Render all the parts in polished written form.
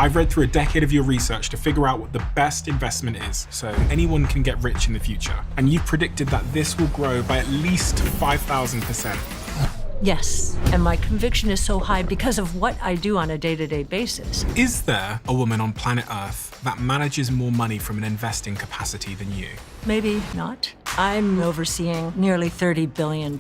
I've read through a decade of your research to figure out what the best investment is, so anyone can get rich in the future. And you've predicted that this will grow by at least 5,000%. Yes, and my conviction is so high because of what I do on a day-to-day basis. Is there a woman on planet Earth that manages more money from an investing capacity than you? Maybe not. I'm overseeing nearly $30 billion.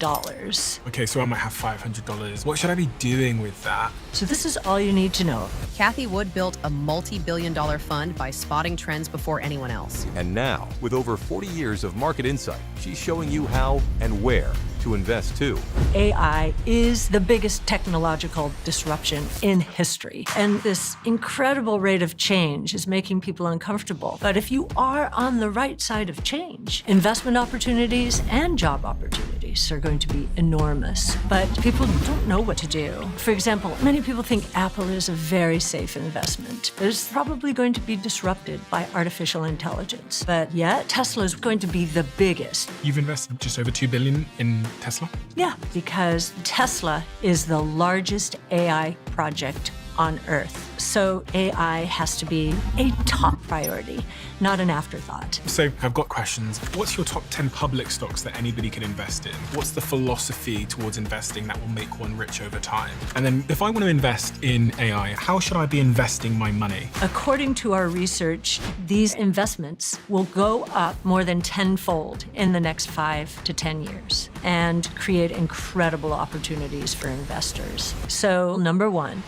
Okay, so I might have $500. What should I be doing with that? So this is all you need to know. Cathie Wood built a multi-billion-dollar fund by spotting trends before anyone else. And now, with over 40 years of market insight, she's showing you how and where to invest too. AI is the biggest technological disruption in history. And this incredible rate of change is making people uncomfortable. But if you are on the right side of change, investment opportunities and job opportunities are going to be enormous. But people don't know what to do. For example, many people think Apple is a very safe investment, but it's probably going to be disrupted by artificial intelligence. But yet, Tesla is going to be the biggest. You've invested just over $2 billion in Tesla? Yeah, because Tesla is the largest AI project on Earth. So AI has to be a top priority, not an afterthought. So I've got questions. What's your top 10 public stocks that anybody can invest in? What's the philosophy towards investing that will make one rich over time? And then if I want to invest in AI, how should I be investing my money? According to our research, these investments will go up more than tenfold in the next 5 to 10 years and create incredible opportunities for investors. So number one,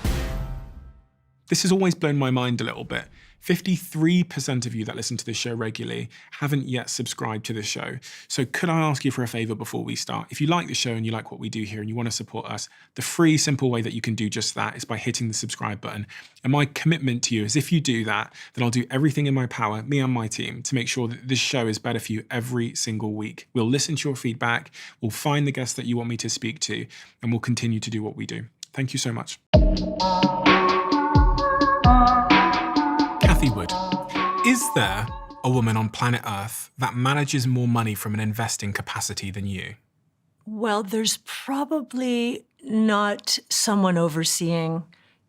this has always blown my mind a little bit. 53% of you that listen to this show regularly haven't yet subscribed to the show. So could I ask you for a favor before we start? If you like the show and you like what we do here and you want to support us, the free, simple way that you can do just that is by hitting the subscribe button. And my commitment to you is if you do that, then I'll do everything in my power, me and my team, to make sure that this show is better for you every single week. We'll listen to your feedback, we'll find the guests that you want me to speak to, and we'll continue to do what we do. Thank you so much. Cathie Wood, is there a woman on planet Earth that manages more money from an investing capacity than you? well, there's probably not someone overseeing,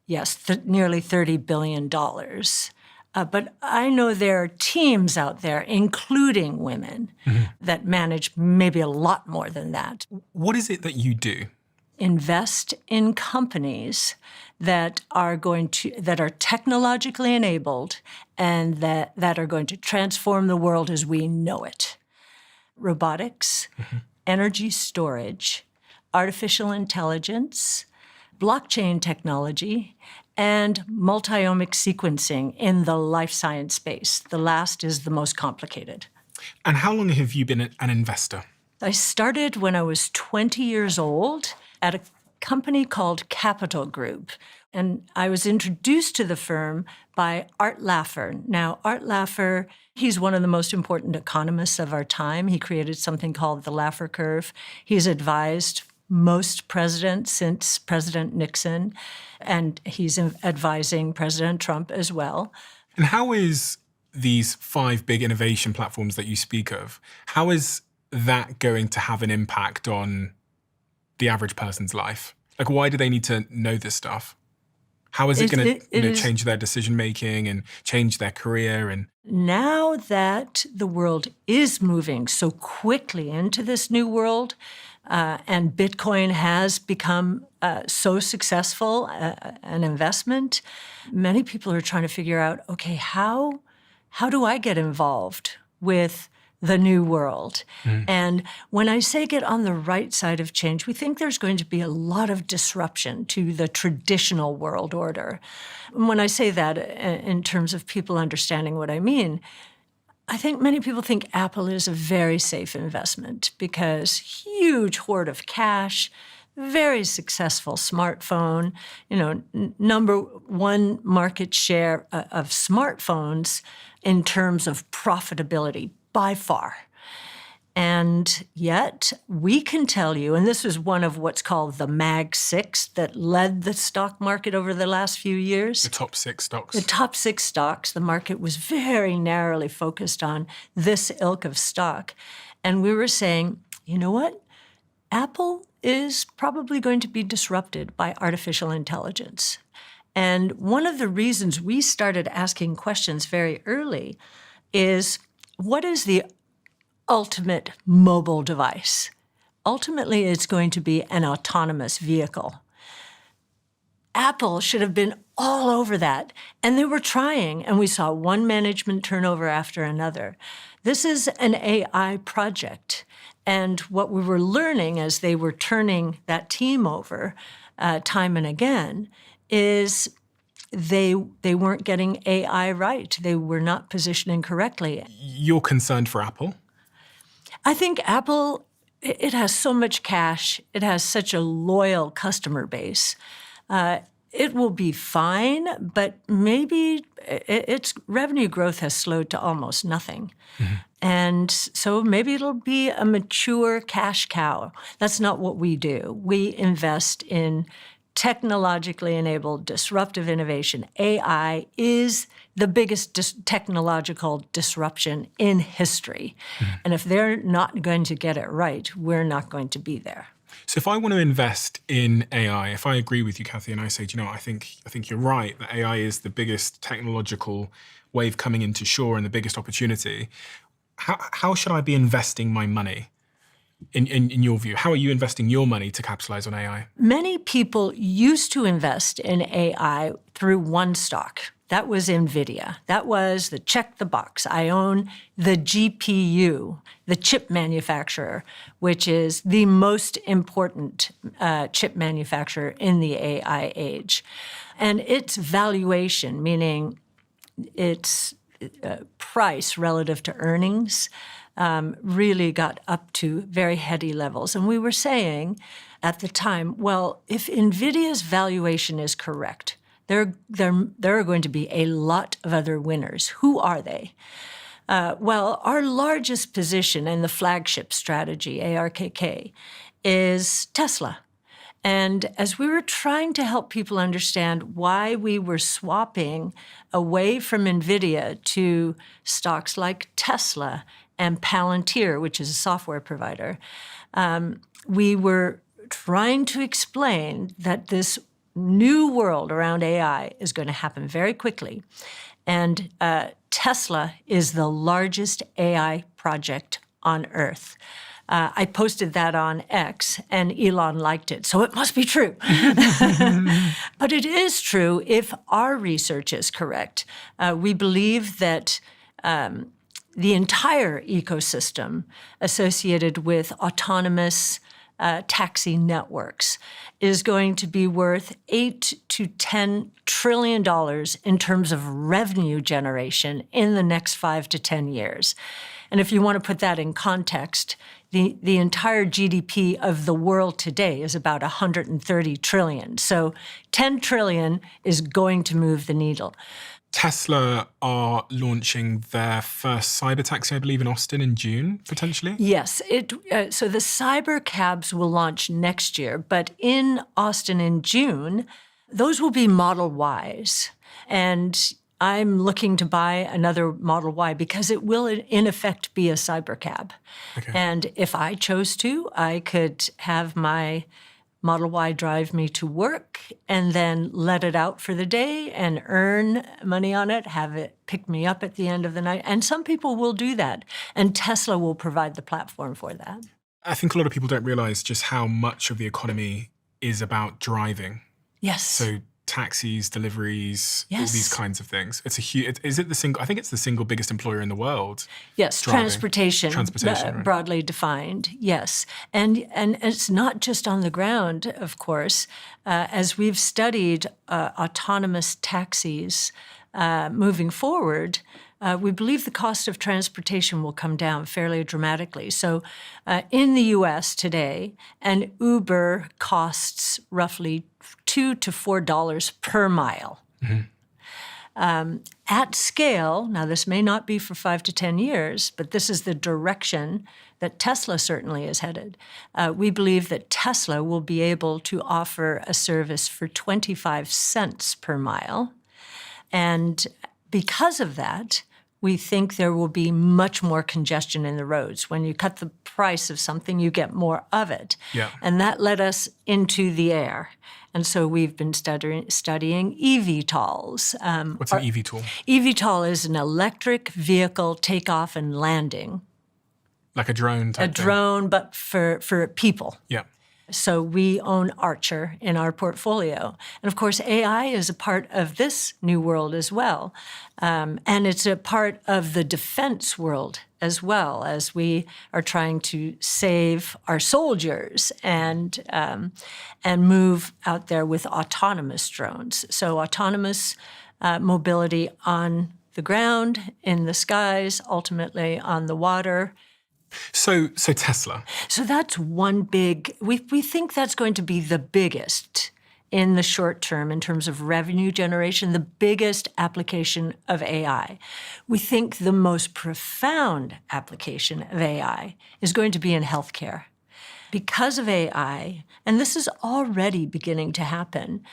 yes, nearly $30 billion. But I know there are teams out there, including women, that manage maybe a lot more than that. What is it that you do? Invest in companies that are technologically enabled and that are going to transform the world as we know it. Robotics, energy storage, artificial intelligence, blockchain technology, and multi-omic sequencing in the life science space. The last is the most complicated. And how long have you been an investor? I started when I was 20 years old at a company called Capital Group. And I was introduced to the firm by Art Laffer. Now, Art Laffer, he's one of the most important economists of our time. He created something called the Laffer curve. He's advised most presidents since President Nixon, and he's advising President Trump as well. And how is these 5 big innovation platforms that you speak of, how is that going to have an impact on the average person's life? Like, why do they need to know this stuff? How is it going to change their decision-making and change their career? And now that the world is moving so quickly into this new world, and Bitcoin has become so successful an investment, many people are trying to figure out, okay, how do I get involved with the new world? And when I say get on the right side of change, we think there's going to be a lot of disruption to the traditional world order. And when I say that in terms of people understanding what I mean, I think many people think Apple is a very safe investment because huge hoard of cash, very successful smartphone, number one market share of smartphones in terms of profitability by far. And yet we can tell you, and this is one of what's called the Mag 6 that led the stock market over the last few years. the top 6 stocks. The top 6 stocks, the market was very narrowly focused on this ilk of stock. And we were saying, you know what? Apple is probably going to be disrupted by artificial intelligence. And one of the reasons we started asking questions very early is, what is the ultimate mobile device? Ultimately, it's going to be an autonomous vehicle. Apple should have been all over that, and they were trying, and we saw one management turnover after another. This is an AI project, and what we were learning as they were turning that team over time and again is they weren't getting AI right. They were not positioning correctly. You're concerned for Apple? I think Apple, it has so much cash. It has such a loyal customer base. It will be fine, but maybe its revenue growth has slowed to almost nothing. Mm-hmm. And so maybe it'll be a mature cash cow. That's not what we do. We invest in technologically enabled disruptive innovation. AI is the biggest technological disruption in history. Mm-hmm. And if they're not going to get it right, we're not going to be there. So if I want to invest in AI, if I agree with you, Cathie, and I say, I think you're right, that AI is the biggest technological wave coming into shore and the biggest opportunity, how should I be investing my money? In your view, how are you investing your money to capitalize on AI? Many people used to invest in AI through one stock. That was NVIDIA. That was the check the box. I own the GPU, the chip manufacturer, which is the most important chip manufacturer in the AI age. And its valuation, meaning its price relative to earnings, really got up to very heady levels. And we were saying at the time, well, if NVIDIA's valuation is correct, there are going to be a lot of other winners. Who are they? Well, our largest position in the flagship strategy, ARKK, is Tesla. And as we were trying to help people understand why we were swapping away from NVIDIA to stocks like Tesla and Palantir, which is a software provider, we were trying to explain that this new world around AI is going to happen very quickly. And Tesla is the largest AI project on Earth. I posted that on X, and Elon liked it, so it must be true. But it is true if our research is correct. We believe that the entire ecosystem associated with autonomous taxi networks is going to be worth $8 to $10 trillion in terms of revenue generation in the next 5 to 10 years. And if you want to put that in context, the entire GDP of the world today is about 130 trillion. So 10 trillion is going to move the needle. Tesla are launching their first cyber taxi, I believe, in Austin in June, potentially? Yes. So the cyber cabs will launch next year, but in Austin in June, those will be Model Ys. And I'm looking to buy another Model Y because it will, in effect, be a cyber cab. Okay. And if I chose to, I could have my Model Y drive me to work and then let it out for the day and earn money on it, have it pick me up at the end of the night. And some people will do that. And Tesla will provide the platform for that. I think a lot of people don't realize just how much of the economy is about driving. Yes. So taxis, deliveries, yes, all these kinds of things. It's a huge, is it the single, I think it's the single biggest employer in the world. Yes, driving. Transportation, right? Broadly defined, yes. And it's not just on the ground, of course. As we've studied autonomous taxis moving forward, we believe the cost of transportation will come down fairly dramatically. So in the U.S. today, an Uber costs roughly $2 to $4 per mile. Mm-hmm. At scale, now this may not be for 5 to 10 years, but this is the direction that Tesla certainly is headed. We believe that Tesla will be able to offer a service for 25 cents per mile. And because of that, we think there will be much more congestion in the roads. When you cut the price of something, you get more of it. Yeah. And that led us into the air. And so we've been studying eVTOLs. What's an eVTOL? eVTOL is an electric vehicle takeoff and landing. Like a drone type A drone, but for people. Yeah. So we own Archer in our portfolio. And of course, AI is a part of this new world as well. And it's a part of the defense world as well, as we are trying to save our soldiers and move out there with autonomous drones. So autonomous mobility on the ground, in the skies, ultimately on the water. So Tesla. So that's one big, we think that's going to be the biggest in the short term in terms of revenue generation, the biggest application of AI. We think the most profound application of AI is going to be in healthcare. Because of AI, and this is already beginning to happen,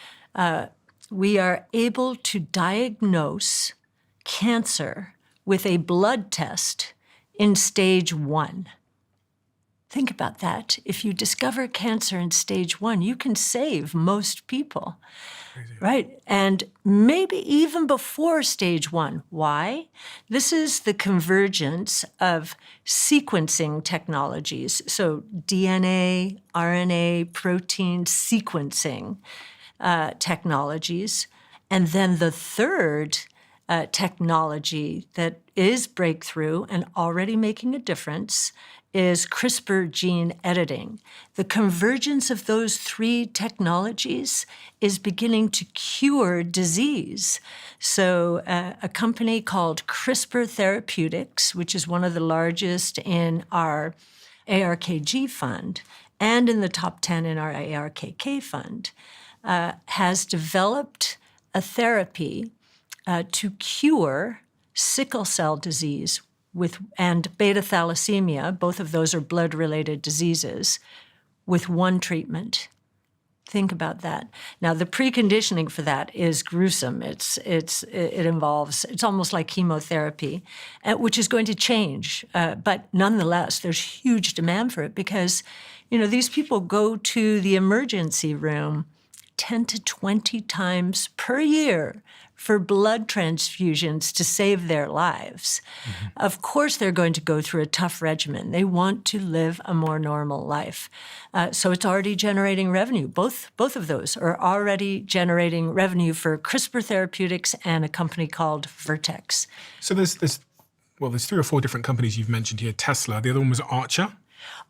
we are able to diagnose cancer with a blood test in stage 1. Think about that. If you discover cancer in stage 1, you can save most people, right? And maybe even before stage 1. Why? This is the convergence of sequencing technologies. So DNA, RNA, protein sequencing technologies. And then the third technology that is breakthrough and already making a difference is CRISPR gene editing. The convergence of those 3 technologies is beginning to cure disease. So a company called CRISPR Therapeutics, which is one of the largest in our ARKG fund and in the top 10 in our ARKK fund, has developed a therapy to cure sickle cell disease and beta thalassemia. Both of those are blood-related diseases, with one treatment. Think about that. Now, the preconditioning for that is gruesome. It involves, it's almost like chemotherapy, which is going to change. But nonetheless, there's huge demand for it because, these people go to the emergency room 10 to 20 times per year for blood transfusions to save their lives. Mm-hmm. Of course, they're going to go through a tough regimen. They want to live a more normal life. So it's already generating revenue. Both of those are already generating revenue for CRISPR Therapeutics and a company called Vertex. So there's 3 or 4 different companies you've mentioned here. Tesla, the other one was Archer.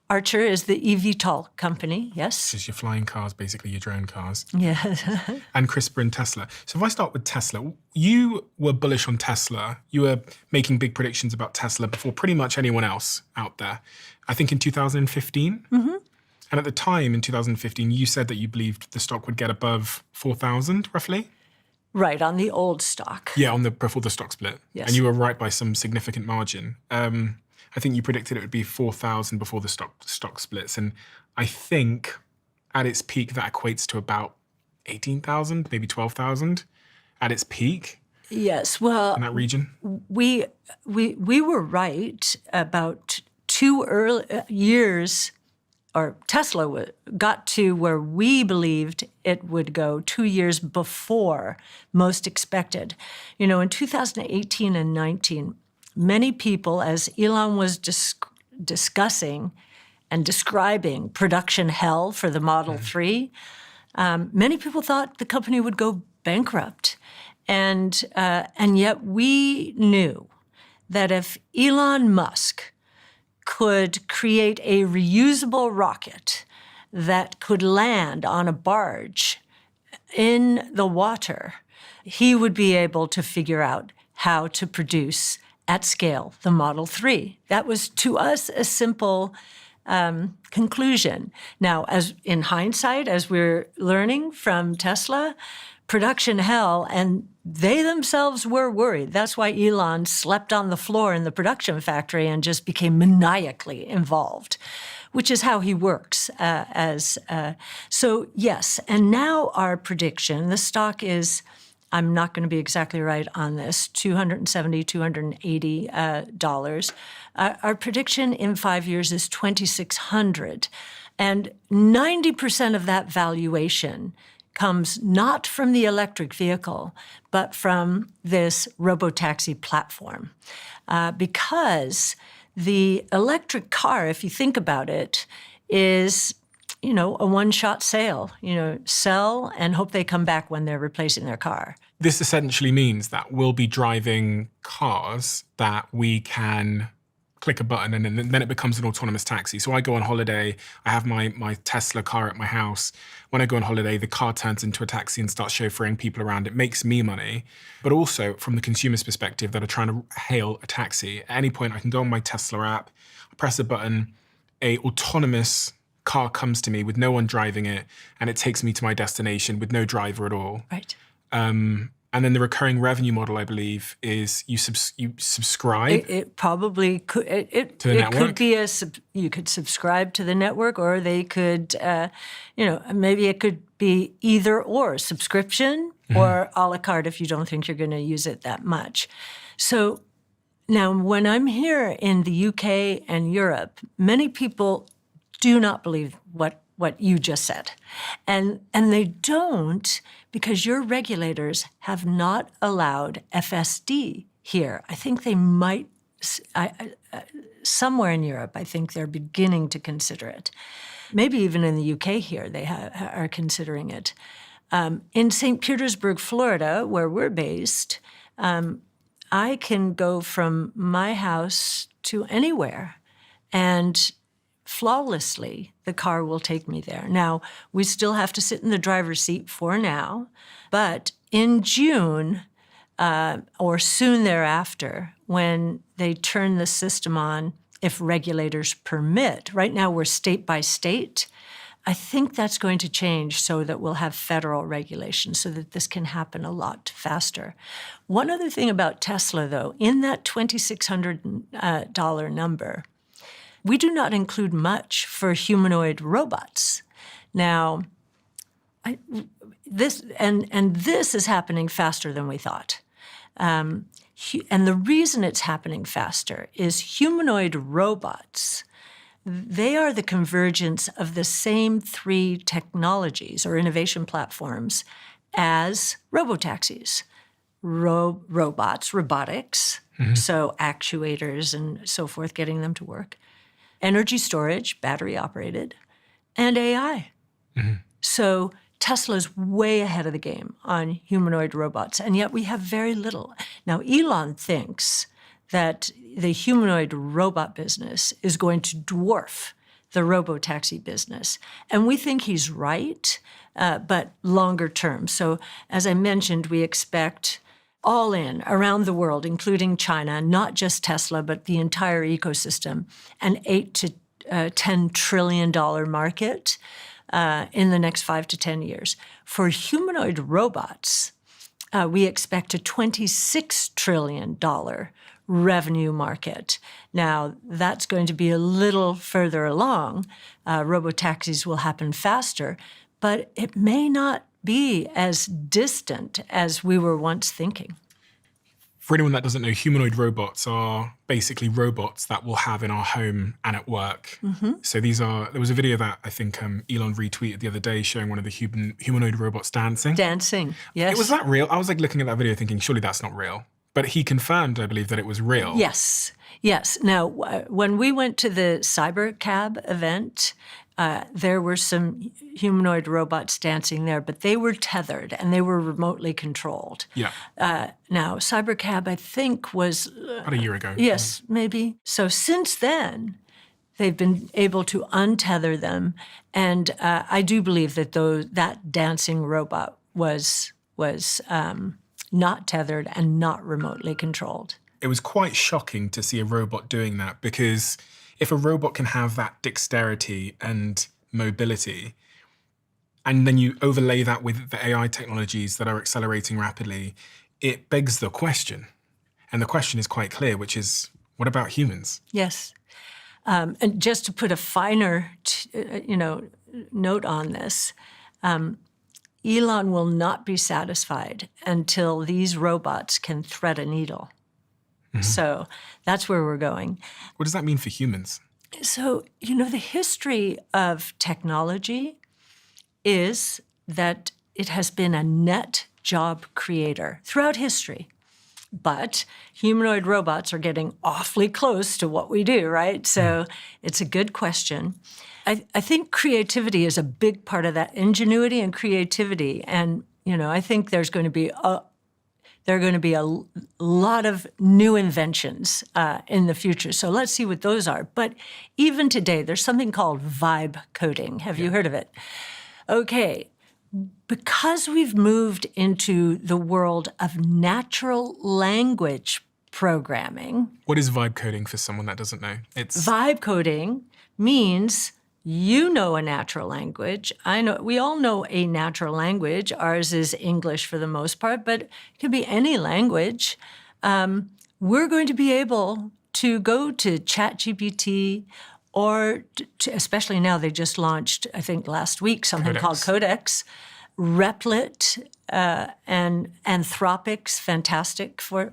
Archer is the eVTOL company, yes. Which is your flying cars, basically your drone cars. Yes. And CRISPR and Tesla. So if I start with Tesla, you were bullish on Tesla. You were making big predictions about Tesla before pretty much anyone else out there. I think in 2015. Mm-hmm. And at the time, in 2015, you said that you believed the stock would get above 4,000, roughly? Right, on the old stock. Yeah, before the stock split. Yes. And you were right by some significant margin. I think you predicted it would be 4,000 before the stock splits. And I think at its peak, that equates to about 18,000, maybe 12,000 at its peak. Yes, well, in that region. We were right about 2 early years, or Tesla got to where we believed it would go 2 years before most expected. In 2018 and 19, many people, as Elon was discussing and describing production hell for the Model 3, many people thought the company would go bankrupt. And yet we knew that if Elon Musk could create a reusable rocket that could land on a barge in the water, he would be able to figure out how to produce at scale the Model 3. That was, to us, a simple conclusion. Now, as in hindsight, as we're learning from Tesla, production hell, and they themselves were worried. That's why Elon slept on the floor in the production factory and just became maniacally involved, which is how he works. So yes, and now our prediction, the stock is I'm not going to be exactly right on this, $270, $280. Our prediction in 5 years is $2,600. And 90% of that valuation comes not from the electric vehicle, but from this robotaxi platform. Because the electric car, if you think about it, is a one-shot sale. Sell and hope they come back when they're replacing their car. This essentially means that we'll be driving cars that we can click a button and then it becomes an autonomous taxi. So I go on holiday, I have my Tesla car at my house. When I go on holiday, the car turns into a taxi and starts chauffeuring people around. It makes me money. But also from the consumer's perspective that are trying to hail a taxi, at any point I can go on my Tesla app, I press a button, a autonomous car comes to me with no one driving it, and it takes me to my destination with no driver at all. Right. And then the recurring revenue model, I believe, is you subscribe. It probably could. To the network? Could be you could subscribe to the network, or they could, maybe it could be either or, subscription or a la carte if you don't think you're going to use it that much. So now, when I'm here in the UK and Europe, many people do not believe what you just said. And they don't because your regulators have not allowed FSD here. I think they might, somewhere in Europe, I think they're beginning to consider it. Maybe even in the UK here, they are considering it. In St. Petersburg, Florida, where we're based, I can go from my house to anywhere, and flawlessly, the car will take me there. Now, we still have to sit in the driver's seat for now, but in June or soon thereafter, when they turn the system on, if regulators permit, right now we're state by state, I think that's going to change so that we'll have federal regulation so that this can happen a lot faster. One other thing about Tesla, though, in that $2,600 number, we do not include much for humanoid robots. Now, this is happening faster than we thought. And the reason it's happening faster is humanoid robots, they are the convergence of the same three technologies or innovation platforms as robotaxis. Robots, robotics, so actuators and so forth, getting them to work. Energy storage, battery operated, and AI. So Tesla's way ahead of the game on humanoid robots, and yet we have very little. Now, Elon thinks that the humanoid robot business is going to dwarf the robotaxi business. And we think he's right, but longer term. So as I mentioned, we expect all in, around the world, including China, not just Tesla, but the entire ecosystem, an $8 to $10 trillion market in the next 5 to 10 years. For humanoid robots, we expect a $26 trillion revenue market. Now, that's going to be a little further along. Robotaxis will happen faster, but it may not be as distant as we were once thinking. For anyone that doesn't know, humanoid robots are basically robots that we'll have in our home and at work. So there was a video that I think Elon retweeted the other day showing one of the humanoid robots dancing. Dancing, yes. Was that real? I was looking at that video thinking, surely that's not real. But he confirmed, I believe, that it was real. Yes. Now, when we went to the Cybercab event, there were some humanoid robots dancing there, but they were tethered and they were remotely controlled. Yeah. Now, Cybercab, I think, was... about a year ago. Yes, maybe. So since then, they've been able to untether them. And I do believe that that dancing robot was not tethered and not remotely controlled. It was quite shocking to see a robot doing that, because if a robot can have that dexterity and mobility, and then you overlay that with the AI technologies that are accelerating rapidly, it begs the question. And the question is quite clear, which is, what about humans? Yes. And just to put a finer, note on this, Elon will not be satisfied until these robots can thread a needle. So that's where we're going. What does that mean for humans? So, the history of technology is that it has been a net job creator throughout history. But humanoid robots are getting awfully close to what we do, right? So it's a good question. I think creativity is a big part of that, ingenuity and creativity. And, I think there are going to be a lot of new inventions in the future. So let's see what those are. But even today, there's something called vibe coding. Have you heard of it? Okay. Because we've moved into the world of natural language programming. What is vibe coding for someone that doesn't know? Vibe coding means you know a natural language. I know, we all know a natural language. Ours is English for the most part, but it could be any language. We're going to be able to go to ChatGPT or especially now, they just launched, I think last week, something called Codex, Replit, and Anthropic's fantastic for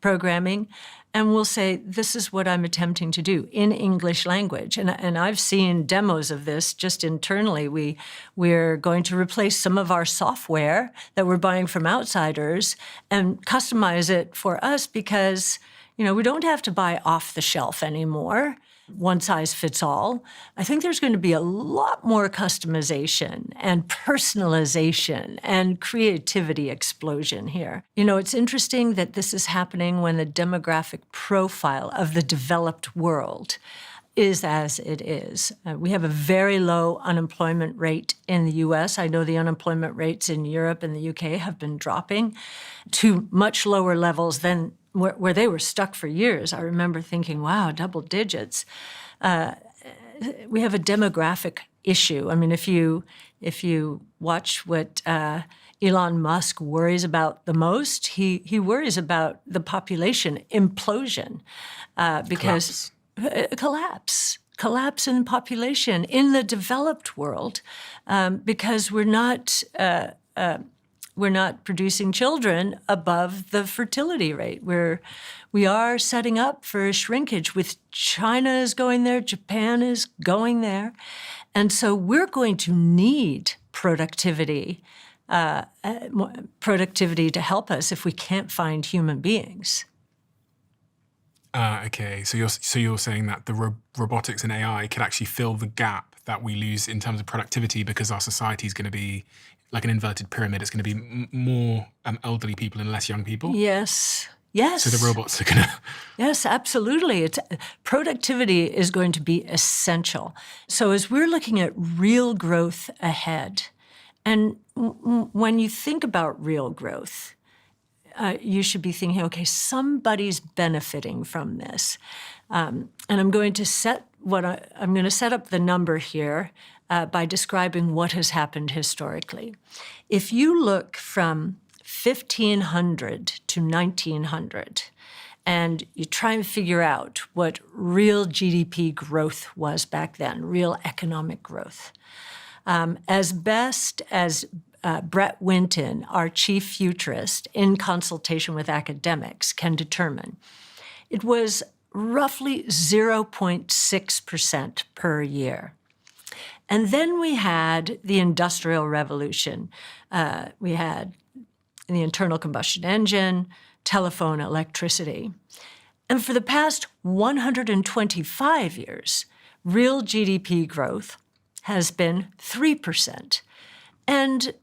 programming. And we'll say, this is what I'm attempting to do in English language. And I've seen demos of this just internally. We're going to replace some of our software that we're buying from outsiders and customize it for us because, we don't have to buy off the shelf anymore. One size fits all. I think there's going to be a lot more customization and personalization and creativity explosion here. It's interesting that this is happening when the demographic profile of the developed world is as it is. We have a very low unemployment rate in the U.S. I know the unemployment rates in Europe and the U.K. have been dropping to much lower levels than where they were stuck for years. I remember thinking, wow, double digits. We have a demographic issue. I mean, if you watch what Elon Musk worries about the most, he worries about the population implosion because collapse in population in the developed world because we're not producing children above the fertility rate. We are setting up for a shrinkage with China is going there, Japan is going there. And so we're going to need productivity to help us if we can't find human beings. Okay, so you're saying that the robotics and AI could actually fill the gap that we lose in terms of productivity because our society is going to be like an inverted pyramid. It's going to be more elderly people and less young people. Yes. So the robots are going to... Yes, absolutely. Productivity is going to be essential. So as we're looking at real growth ahead, and when you think about real growth, you should be thinking, okay, somebody's benefiting from this. And I'm going to set up the number here by describing what has happened historically. If you look from 1500 to 1900, and you try and figure out what real GDP growth was back then, real economic growth, as best as Brett Winton, our chief futurist, in consultation with academics, can determine, it was roughly 0.6% per year. And then we had the Industrial Revolution. We had the internal combustion engine, telephone, electricity. And for the past 125 years, real GDP growth has been 3%. And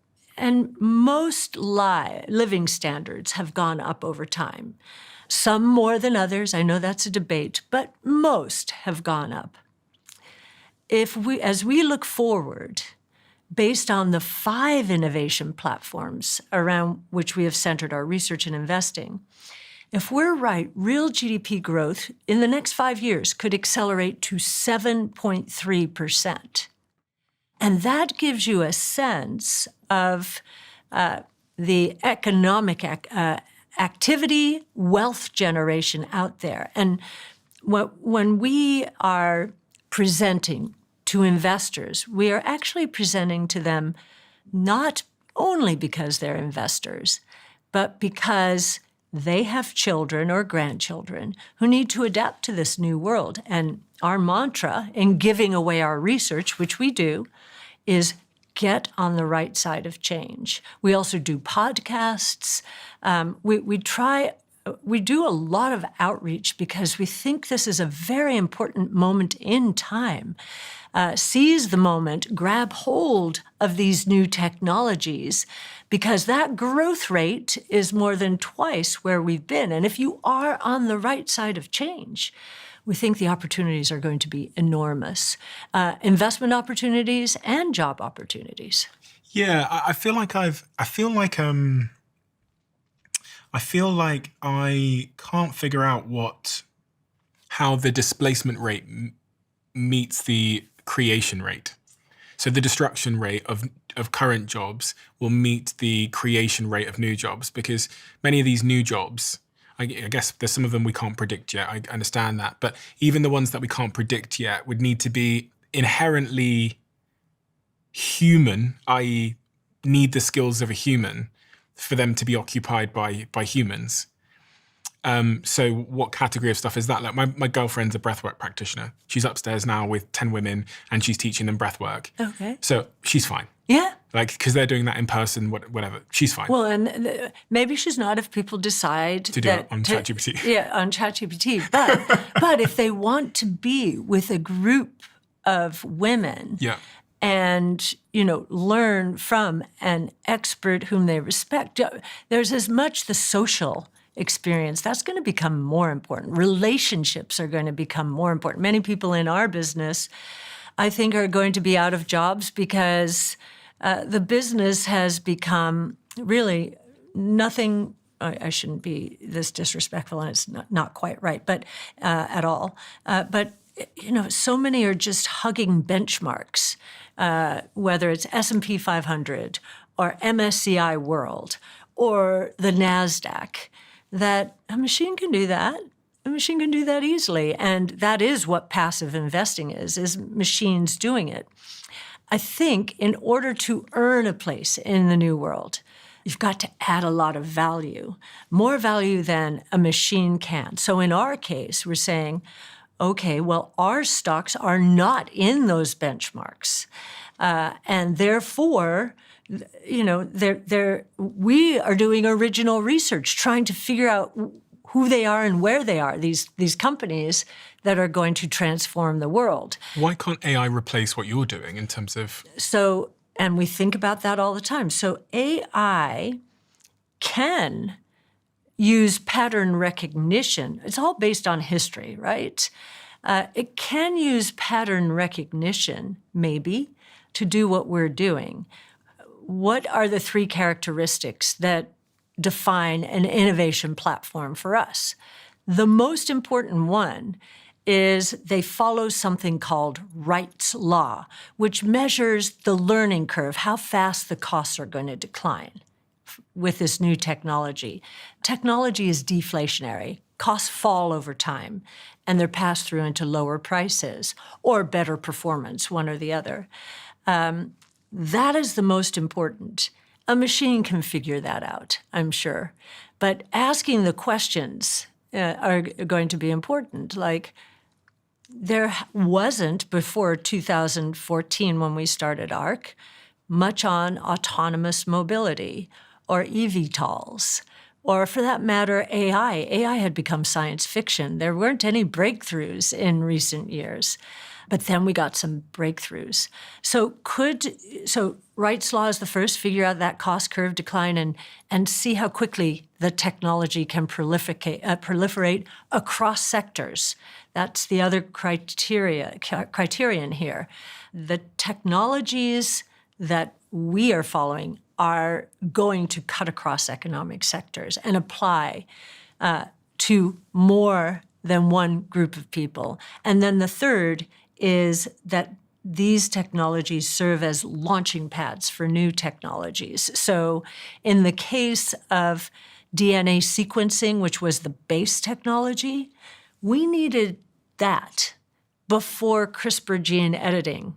most living standards have gone up over time. Some more than others, I know that's a debate, but most have gone up. As we look forward, based on the 5 innovation platforms around which we have centered our research and investing, if we're right, real GDP growth in the next 5 years could accelerate to 7.3%. And that gives you a sense of the economic activity, wealth generation out there. And when we are presenting to investors, we are actually presenting to them not only because they're investors, but because they have children or grandchildren who need to adapt to this new world. And our mantra in giving away our research, which we do, is get on the right side of change. We also do podcasts. We do a lot of outreach because we think this is a very important moment in time. Seize the moment, grab hold of these new technologies, because that growth rate is more than twice where we've been. And if you are on the right side of change, we think the opportunities are going to be enormous. Investment opportunities and job opportunities. Yeah, I feel like I can't figure out how the displacement rate meets the creation rate. So the destruction rate of current jobs will meet the creation rate of new jobs, because many of these new jobs, I guess there's some of them we can't predict yet. I understand that. But even the ones that we can't predict yet would need to be inherently human, i.e. need the skills of a human for them to be occupied by humans. So what category of stuff is that? Like my girlfriend's a breathwork practitioner. She's upstairs now with 10 women and she's teaching them breathwork. Okay. So she's fine. Yeah. Like, because they're doing that in person, whatever. She's fine. Well, and maybe she's not if people decide to do it on ChatGPT. Yeah, on ChatGPT. But if they want to be with a group of women, yeah, and learn from an expert whom they respect, there's as much the social experience that's going to become more important. Relationships are going to become more important. Many people in our business, I think, are going to be out of jobs because the business has become really nothing. I shouldn't be this disrespectful, and it's not quite right, but at all. But so many are just hugging benchmarks, whether it's S&P 500 or MSCI World or the NASDAQ, that a machine can do that. A machine can do that easily. And that is what passive investing is machines doing it. I think in order to earn a place in the new world, you've got to add a lot of value, more value than a machine can. So in our case, we're saying, okay, well, our stocks are not in those benchmarks. And therefore, we are doing original research, trying to figure out who they are and where they are, these companies that are going to transform the world. Why can't AI replace what you're doing in terms of... So, and we think about that all the time. So AI can use pattern recognition. It's all based on history, right? It can use pattern recognition, maybe, to do what we're doing. What are the three characteristics that define an innovation platform for us? The most important one is they follow something called Wright's Law, which measures the learning curve, how fast the costs are going to decline with this new technology. Technology is deflationary. Costs fall over time, and they're passed through into lower prices or better performance, one or the other. That is the most important. A machine can figure that out, I'm sure. But asking the questions are going to be important. Like, there wasn't, before 2014 when we started ARC, much on autonomous mobility or eVTOLs, or for that matter, AI. AI had become science fiction. There weren't any breakthroughs in recent years. But then we got some breakthroughs. So Wright's Law is the first, figure out that cost curve decline and see how quickly the technology can proliferate across sectors. That's the other criterion here. The technologies that we are following are going to cut across economic sectors and apply to more than one group of people. And then the third is that these technologies serve as launching pads for new technologies. So in the case of DNA sequencing, which was the base technology, we needed that before CRISPR gene editing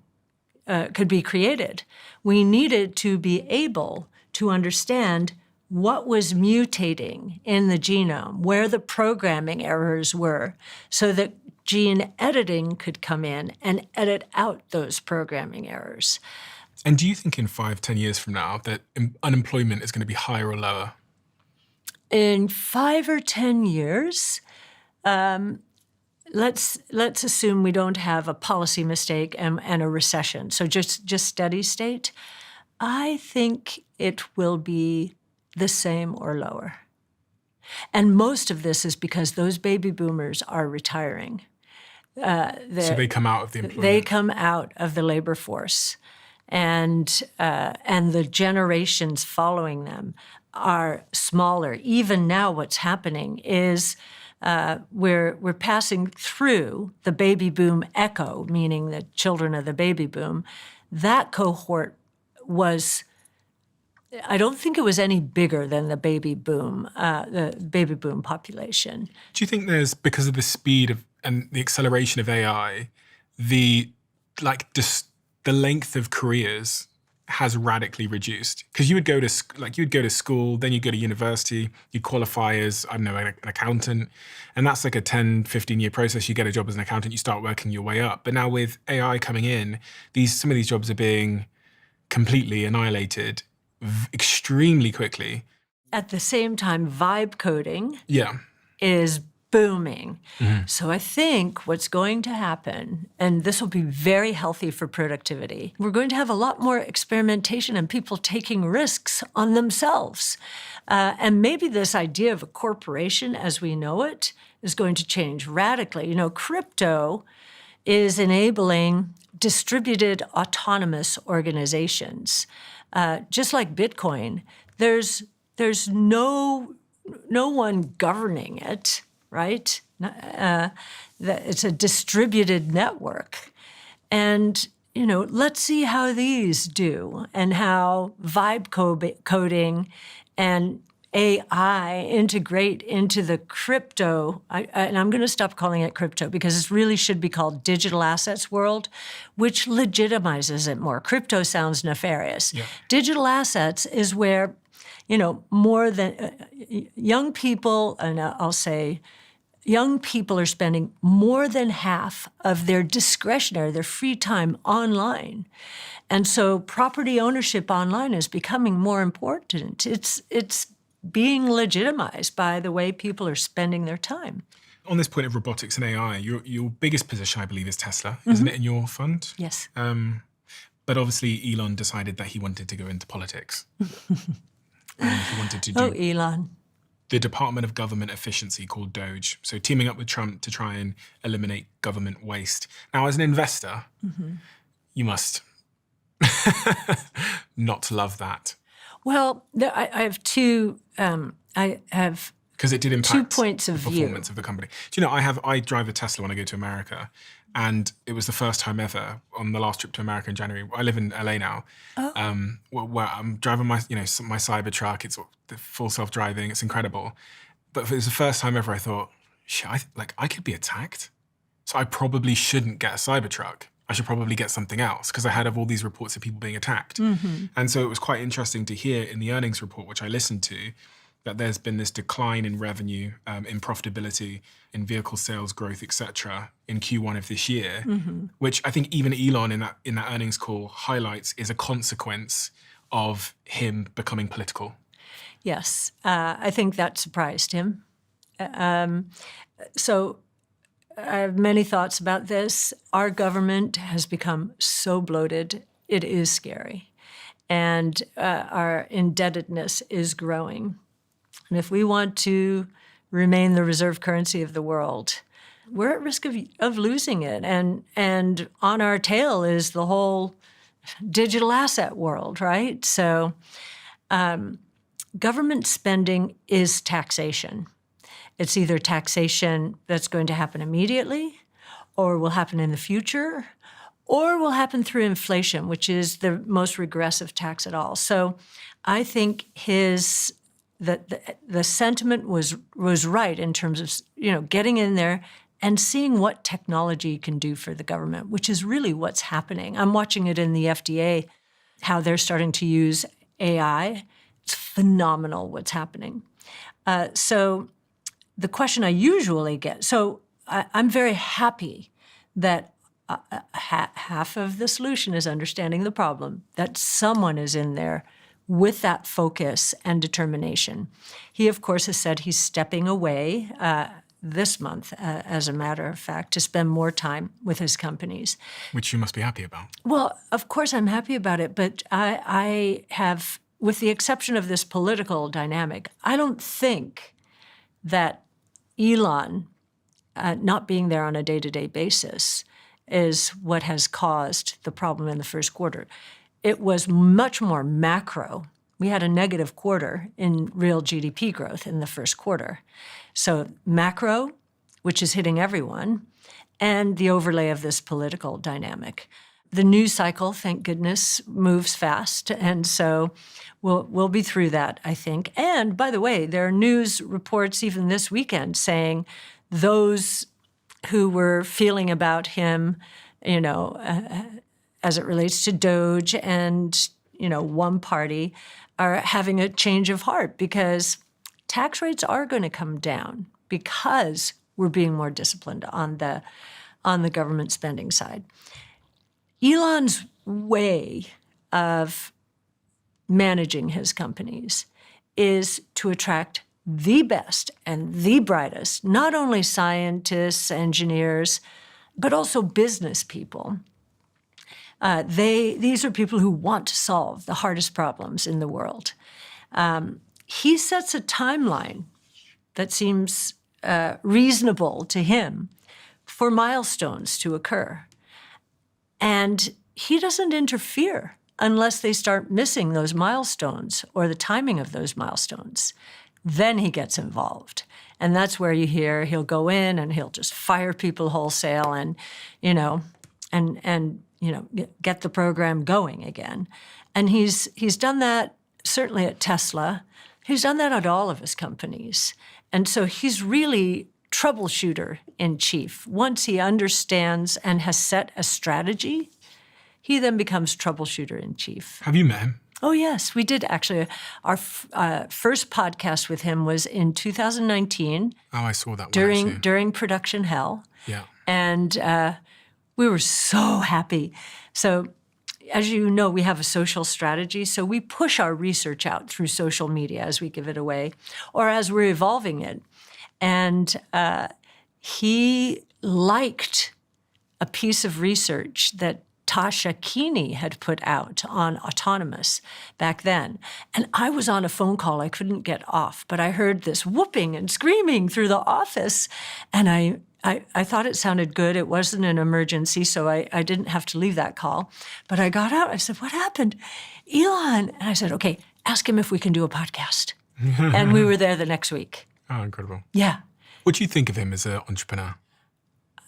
could be created. We needed to be able to understand what was mutating in the genome, where the programming errors were, so that gene editing could come in and edit out those programming errors. And do you think in 5-10 years from now that unemployment is going to be higher or lower? In 5 or 10 years, let's assume we don't have a policy mistake and a recession, so just steady state. I think it will be the same or lower. And most of this is because those baby boomers are retiring. So they come out of the employment. They come out of the labor force, and the generations following them are smaller. Even now, what's happening is we're passing through the baby boom echo, meaning the children of the baby boom. That cohort was, I don't think it was any bigger than the baby boom population. Do you think there's, because of the speed of and the acceleration of AI, the length of careers has radically reduced? Because you would go to school, then you'd go to university, you'd qualify as, I don't know, an accountant, and that's like a 10, 15-year process. You get a job as an accountant, you start working your way up. But now with AI coming in, some of these jobs are being completely annihilated extremely quickly. At the same time, vibe coding is booming. Mm-hmm. So I think what's going to happen, and this will be very healthy for productivity, we're going to have a lot more experimentation and people taking risks on themselves. And maybe this idea of a corporation as we know it is going to change radically. You know, crypto is enabling distributed autonomous organizations. Just like Bitcoin, there's no one governing it, right? It's a distributed network. And, you know, let's see how these do and how vibe coding and AI integrate into the crypto, and I'm going to stop calling it crypto because it really should be called digital assets world, which legitimizes it more. Crypto sounds nefarious. Yeah. Digital assets is where, you know, more than young people, and I'll say young people are spending more than half of their discretionary, their free time online. And so property ownership online is becoming more important. It's being legitimized by the way people are spending their time. On this point of robotics and AI, your biggest position, I believe, is Tesla, isn't it, in your fund? Yes. But obviously, Elon decided that he wanted to go into politics. And he wanted to do Elon. the Department of Government Efficiency called Doge. So teaming up with Trump to try and eliminate government waste. Now, as an investor, you must not love that. Well, I have two. I have because it did impact 2 points of the performance of the company. Do you know, I drive a Tesla when I go to America, and it was the first time ever on the last trip to America in January. I live in LA now. Where I'm driving my Cybertruck. It's the full self-driving. It's incredible. But it was the first time ever I thought, shit, I could be attacked. So I probably shouldn't get a Cybertruck. I should probably get something else, because I heard of all these reports of people being attacked. And so it was quite interesting to hear in the earnings report, which I listened to, that there's been this decline in revenue, in profitability, in vehicle sales growth, et cetera, in Q1 of this year, which I think even Elon in that earnings call highlights is a consequence of him becoming political. Yes, I think that surprised him. So I have many thoughts about this. Our government has become so bloated, it is scary. And our indebtedness is growing. And if we want to remain the reserve currency of the world, we're at risk of losing it. And on our tail is the whole digital asset world, right? So government spending is taxation. It's either taxation that's going to happen immediately, or will happen in the future, or will happen through inflation, which is the most regressive tax at all. So I think the sentiment was right in terms of, you know, getting in there, and seeing what technology can do for the government, which is really what's happening. I'm watching it in the FDA, how they're starting to use AI. It's phenomenal what's happening. So the question I usually get, so I'm very happy that half of the solution is understanding the problem, that someone is in there with that focus and determination. He, of course, has said he's stepping away this month, as a matter of fact, to spend more time with his companies. Which you must be happy about. Well, of course I'm happy about it, but I have, with the exception of this political dynamic, I don't think that Elon not being there on a day-to-day basis is what has caused the problem in the first quarter. It was much more macro. We had a negative quarter in real GDP growth in the first quarter. So macro, which is hitting everyone, and the overlay of this political dynamic. The news cycle, thank goodness, moves fast, and so we'll be through that, I think. And by the way, there are news reports even this weekend saying those who were feeling about him, as it relates to Doge and, one party, are having a change of heart because tax rates are going to come down because we're being more disciplined on the government spending side. Elon's way of managing his companies is to attract the best and the brightest, not only scientists, engineers, but also business people. These are people who want to solve the hardest problems in the world. He sets a timeline that seems reasonable to him for milestones to occur. And he doesn't interfere unless they start missing those milestones or the timing of those milestones. Then he gets involved. And that's where you hear he'll go in and he'll just fire people wholesale and get the program going again. And he's done that certainly at Tesla. He's done that at all of his companies. And so he's really troubleshooter in chief. Once he understands and has set a strategy, he then becomes troubleshooter in chief. Have you met him? Oh, yes, we did actually. Our first podcast with him was in 2019. Oh, I saw that one during production hell. Yeah. And we were so happy. So as you know, we have a social strategy. So we push our research out through social media as we give it away or as we're evolving it. And he liked a piece of research that Tasha Keeney had put out on autonomous back then. And I was on a phone call. I couldn't get off, but I heard this whooping and screaming through the office. And I thought it sounded good. It wasn't an emergency, so I didn't have to leave that call. But I got out. I said, what happened? Elon. And I said, okay, ask him if we can do a podcast. And we were there the next week. Oh, incredible. Yeah. What do you think of him as an entrepreneur?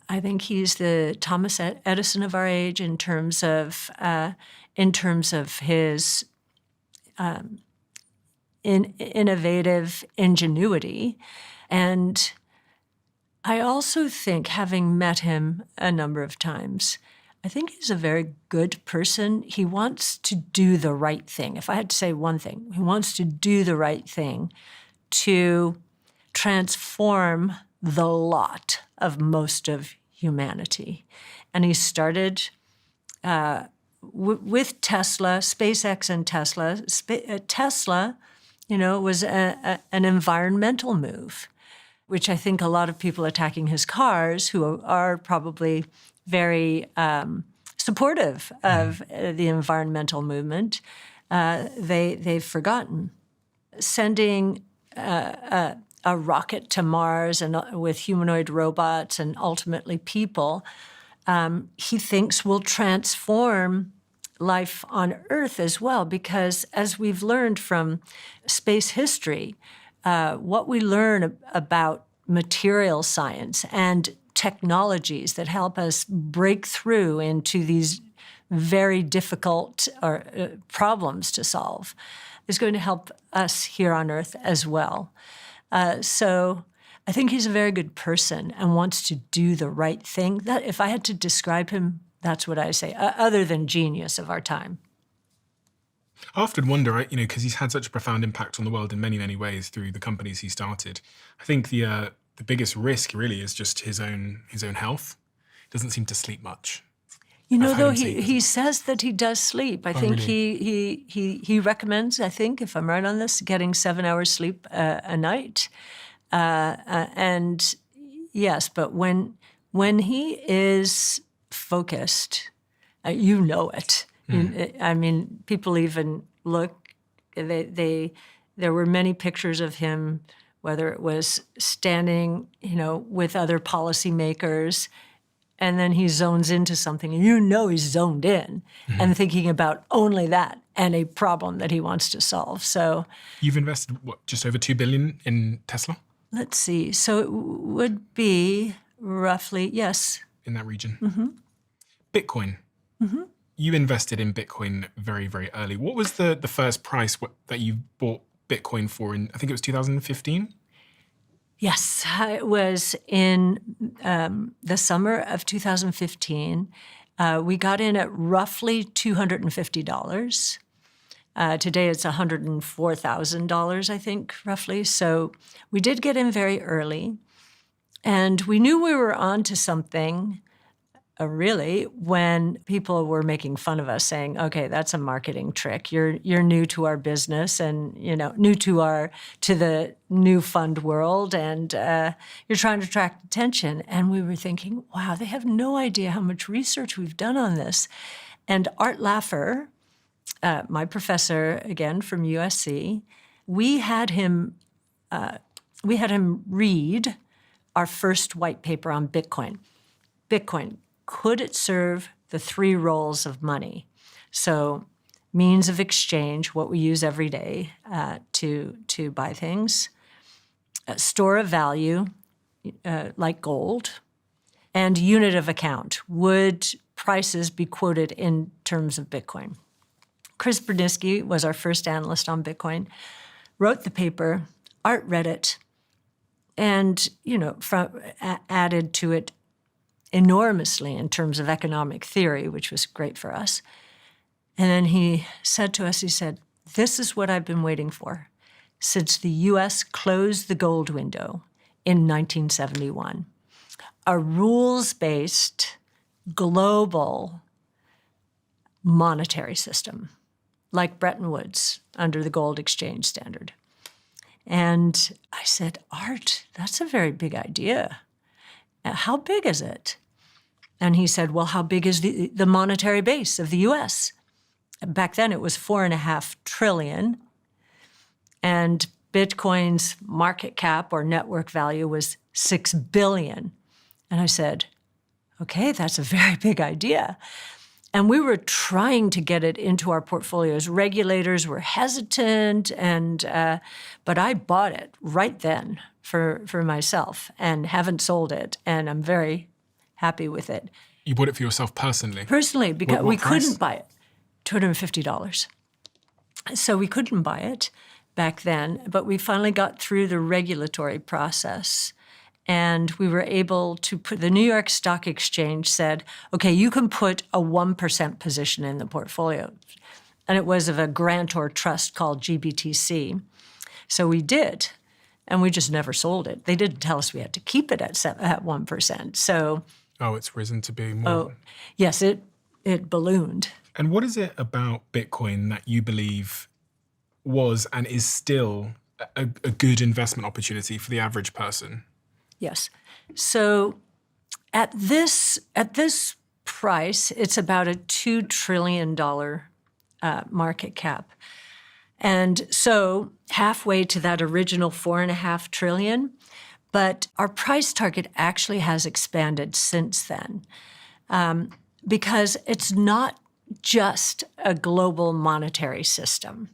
I think he's the Thomas Edison of our age in terms of his innovative ingenuity. And I also think, having met him a number of times, I think he's a very good person. He wants to do the right thing. If I had to say one thing, he wants to do the right thing to transform the lot of most of humanity. And he started with Tesla, SpaceX and Tesla. Tesla, was an environmental move, which I think a lot of people attacking his cars, who are probably very supportive of the environmental movement, they've forgotten. Sending a rocket to Mars and with humanoid robots and ultimately people, he thinks will transform life on Earth as well, because as we've learned from space history, what we learn about material science and technologies that help us break through into these very difficult problems to solve is going to help us here on Earth as well. So I think he's a very good person and wants to do the right thing. That if I had to describe him, that's what I say, other than genius of our time. I often wonder, because he's had such a profound impact on the world in many, many ways through the companies he started. I think the biggest risk really is just his own health. He doesn't seem to sleep much. Though he says that he does sleep. I think really? he recommends, I think, if I'm right on this, getting 7 hours sleep a night. And yes, but when he is focused, you know it. I mean, people even look. There were many pictures of him, whether it was standing, with other policymakers, and then he zones into something, and he's zoned in and thinking about only that and a problem that he wants to solve. So you've invested just over $2 billion in Tesla? Let's see. So it would be roughly, yes. In that region. Mm-hmm. Bitcoin. Mm-hmm. You invested in Bitcoin very, very early. What was the first price that you bought Bitcoin for in, I think it was 2015? Yes, it was in the summer of 2015. We got in at roughly $250. Today it's $104,000, I think, roughly. So we did get in very early. And we knew we were onto something, really, when people were making fun of us, saying, "Okay, that's a marketing trick. You're new to our business, and new to the new fund world, and you're trying to attract attention." And we were thinking, "Wow, they have no idea how much research we've done on this." And Art Laffer, my professor again from USC, we had him read our first white paper on Bitcoin. Bitcoin. Could it serve the three roles of money? So means of exchange, what we use every day to buy things, store of value, like gold, and unit of account. Would prices be quoted in terms of Bitcoin? Chris Berdinsky was our first analyst on Bitcoin, wrote the paper, Art read it, and added to it enormously in terms of economic theory, which was great for us. And then he said to us, he said, "This is what I've been waiting for since the U.S. closed the gold window in 1971. A rules-based global monetary system, like Bretton Woods under the gold exchange standard." And I said, "Art, that's a very big idea. How big is it?" And he said, "Well, how big is the monetary base of the U.S.? Back then, it was $4.5 trillion, and Bitcoin's market cap or network value was $6 billion. And I said, "Okay, that's a very big idea." And we were trying to get it into our portfolios. Regulators were hesitant, but I bought it right then for myself and haven't sold it, and I'm very happy with it. You bought it for yourself personally? Personally, because what we price? couldn't buy it. $250. So we couldn't buy it back then, but we finally got through the regulatory process, and we were able to put, the New York Stock Exchange said, "Okay, you can put a 1% position in the portfolio." And it was of a grantor trust called GBTC. So we did. And we just never sold it. They didn't tell us we had to keep it at 1%. So, it's risen to be more. Oh, yes, it ballooned. And what is it about Bitcoin that you believe was and is still a good investment opportunity for the average person? Yes. So at this price, it's about a $2 trillion market cap. And so halfway to that original $4.5 trillion, but our price target actually has expanded since then, because it's not just a global monetary system.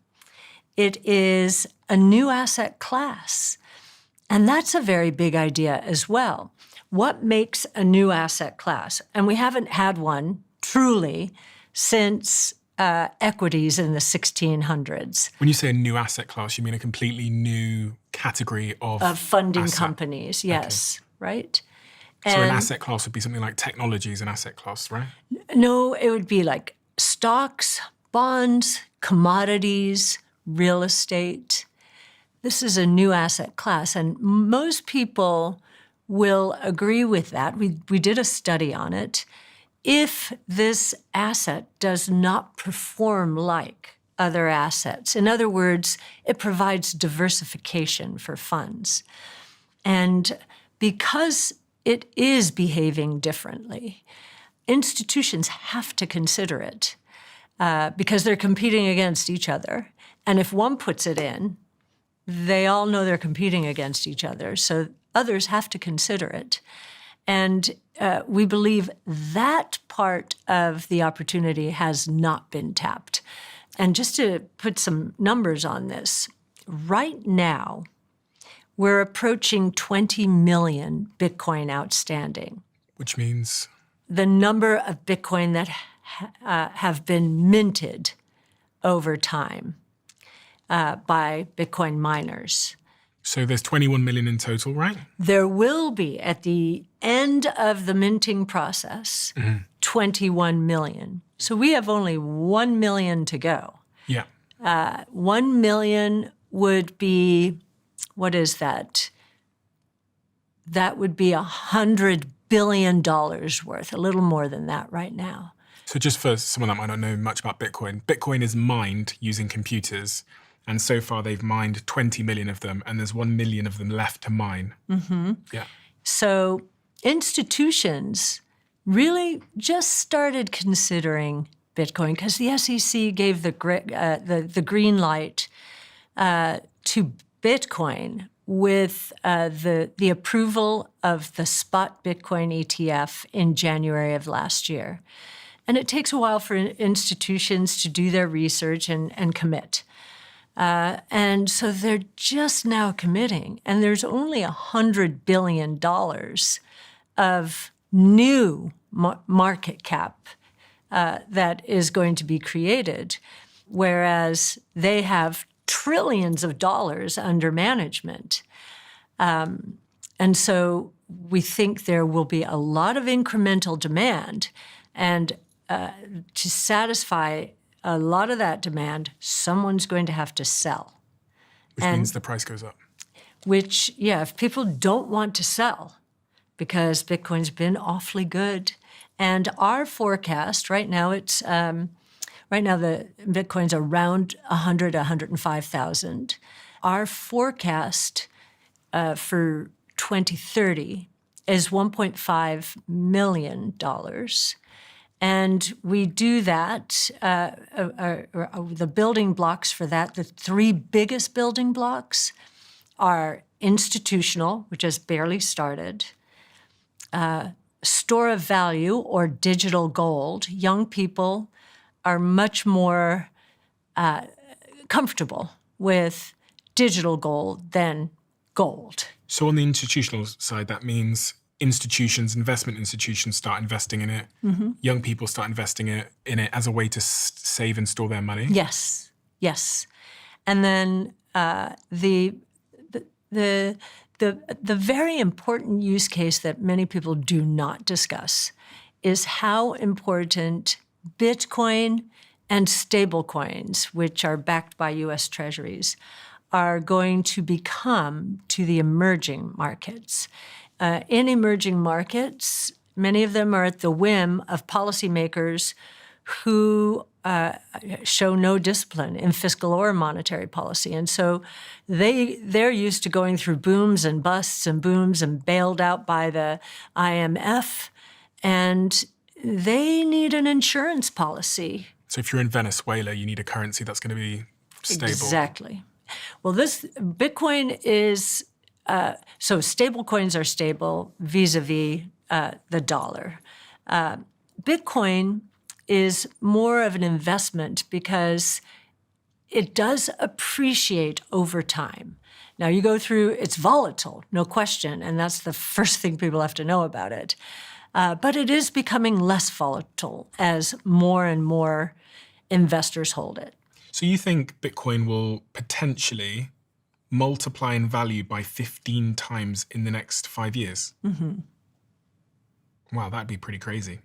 It is a new asset class. And that's a very big idea as well. What makes a new asset class? And we haven't had one truly since equities in the 1600s. When you say a new asset class, you mean a completely new category of funding asset. companies, yes, right? So an asset class would be something like technology is an asset class, right? No, it would be like stocks, bonds, commodities, real estate. This is a new asset class, and most people will agree with that. We did a study on it. If this asset does not perform like other assets, in other words, it provides diversification for funds. And because it is behaving differently, institutions have to consider it because they're competing against each other. And if one puts it in, they all know they're competing against each other, so others have to consider it. And we believe that part of the opportunity has not been tapped. And just to put some numbers on this, right now, we're approaching 20 million Bitcoin outstanding. Which means? The number of Bitcoin that have been minted over time by Bitcoin miners. So there's 21 million in total, right? There will be, at the end of the minting process, 21 million. So we have only 1 million to go. Yeah. 1 million would be, what is that? That would be $100 billion worth, a little more than that right now. So just for someone that might not know much about Bitcoin, Bitcoin is mined using computers. And so far they've mined 20 million of them, and there's 1 million of them left to mine. Mm-hmm. Yeah. So institutions really just started considering Bitcoin because the SEC gave the green light to Bitcoin with the approval of the spot Bitcoin ETF in January of last year. And it takes a while for institutions to do their research and commit. And so they're just now committing. And there's only $100 billion of new market cap that is going to be created, whereas they have trillions of dollars under management. And so we think there will be a lot of incremental demand. And to satisfy a lot of that demand, someone's going to have to sell. Which means the price goes up. Which, yeah, if people don't want to sell, because Bitcoin's been awfully good, and our forecast right now, it's right now the Bitcoin's around 100, 105,000. Our forecast for 2030 is $1.5 million. And we do that, the building blocks for that, the three biggest building blocks are institutional, which has barely started, store of value or digital gold. Young people are much more comfortable with digital gold than gold. So on the institutional side, that means institutions, investment institutions start investing in it. Mm-hmm. Young people start investing in it as a way to save and store their money. Yes, yes. And then the very important use case that many people do not discuss is how important Bitcoin and stablecoins, which are backed by U.S. Treasuries, are going to become to the emerging markets. In emerging markets, many of them are at the whim of policymakers who show no discipline in fiscal or monetary policy. And so they're used to going through booms and busts and booms and bailed out by the IMF, and they need an insurance policy. So if you're in Venezuela, you need a currency that's going to be stable. Exactly. Well, this Bitcoin is... so stablecoins are stable vis-a-vis the dollar. Bitcoin is more of an investment because it does appreciate over time. Now you go through, it's volatile, no question, and that's the first thing people have to know about it. But it is becoming less volatile as more and more investors hold it. So you think Bitcoin will potentially multiply in value by 15 times in the next 5 years. Wow, that'd be pretty crazy.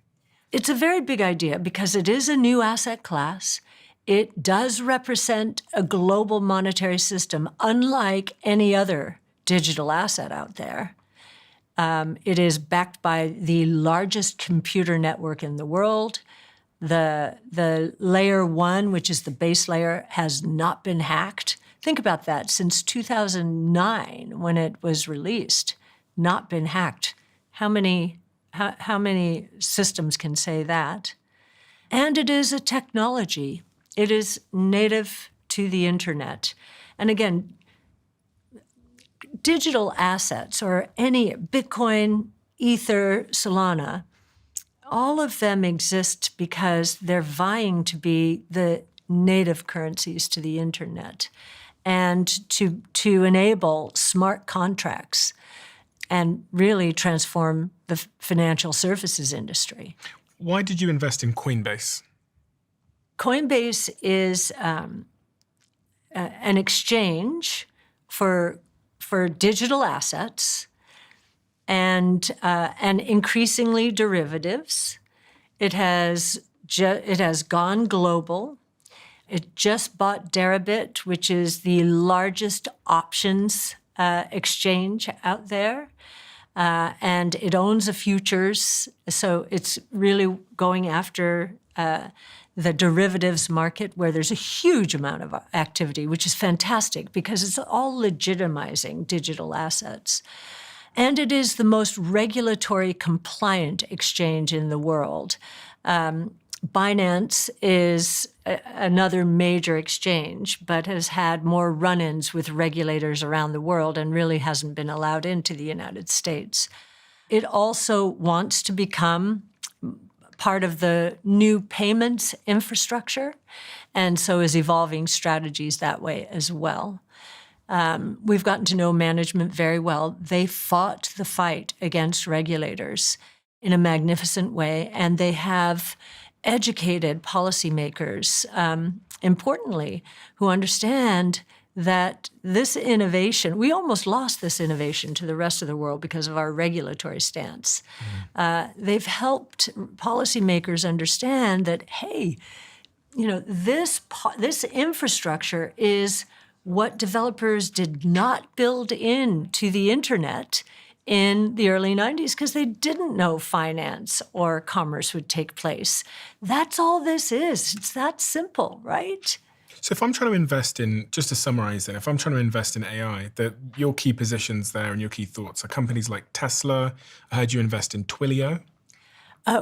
It's a very big idea because it is a new asset class. It does represent a global monetary system, unlike any other digital asset out there. It is backed by the largest computer network in the world. The layer 1, which is the base layer, has not been hacked. Think about that. Since 2009, when it was released, not been hacked. How many systems can say that? And it is a technology. It is native to the internet. And again, digital assets, or any Bitcoin, Ether, Solana, all of them exist because they're vying to be the native currencies to the internet and to enable smart contracts and really transform the financial services industry. Why did you invest in Coinbase? Coinbase is an exchange for digital assets and increasingly derivatives. It has gone global. It just bought Deribit, which is the largest options exchange out there. And it owns a futures, so it's really going after the derivatives market where there's a huge amount of activity, which is fantastic because it's all legitimizing digital assets. And it is the most regulatory compliant exchange in the world. Binance is another major exchange, but has had more run-ins with regulators around the world and really hasn't been allowed into the United States. It also wants to become part of the new payments infrastructure, and so is evolving strategies that way as well. We've gotten to know management very well. They fought the fight against regulators in a magnificent way, and they have educated policymakers, importantly, who understand that this innovation, we almost lost this innovation to the rest of the world because of our regulatory stance. They've helped policymakers understand that, hey, this infrastructure is what developers did not build into the internet in the early 90s because they didn't know finance or commerce would take place. That's all this is. It's that simple, right? So if I'm trying to invest in, just to summarize then, if I'm trying to invest in AI, your key positions there and your key thoughts are companies like Tesla. I heard you invest in Twilio.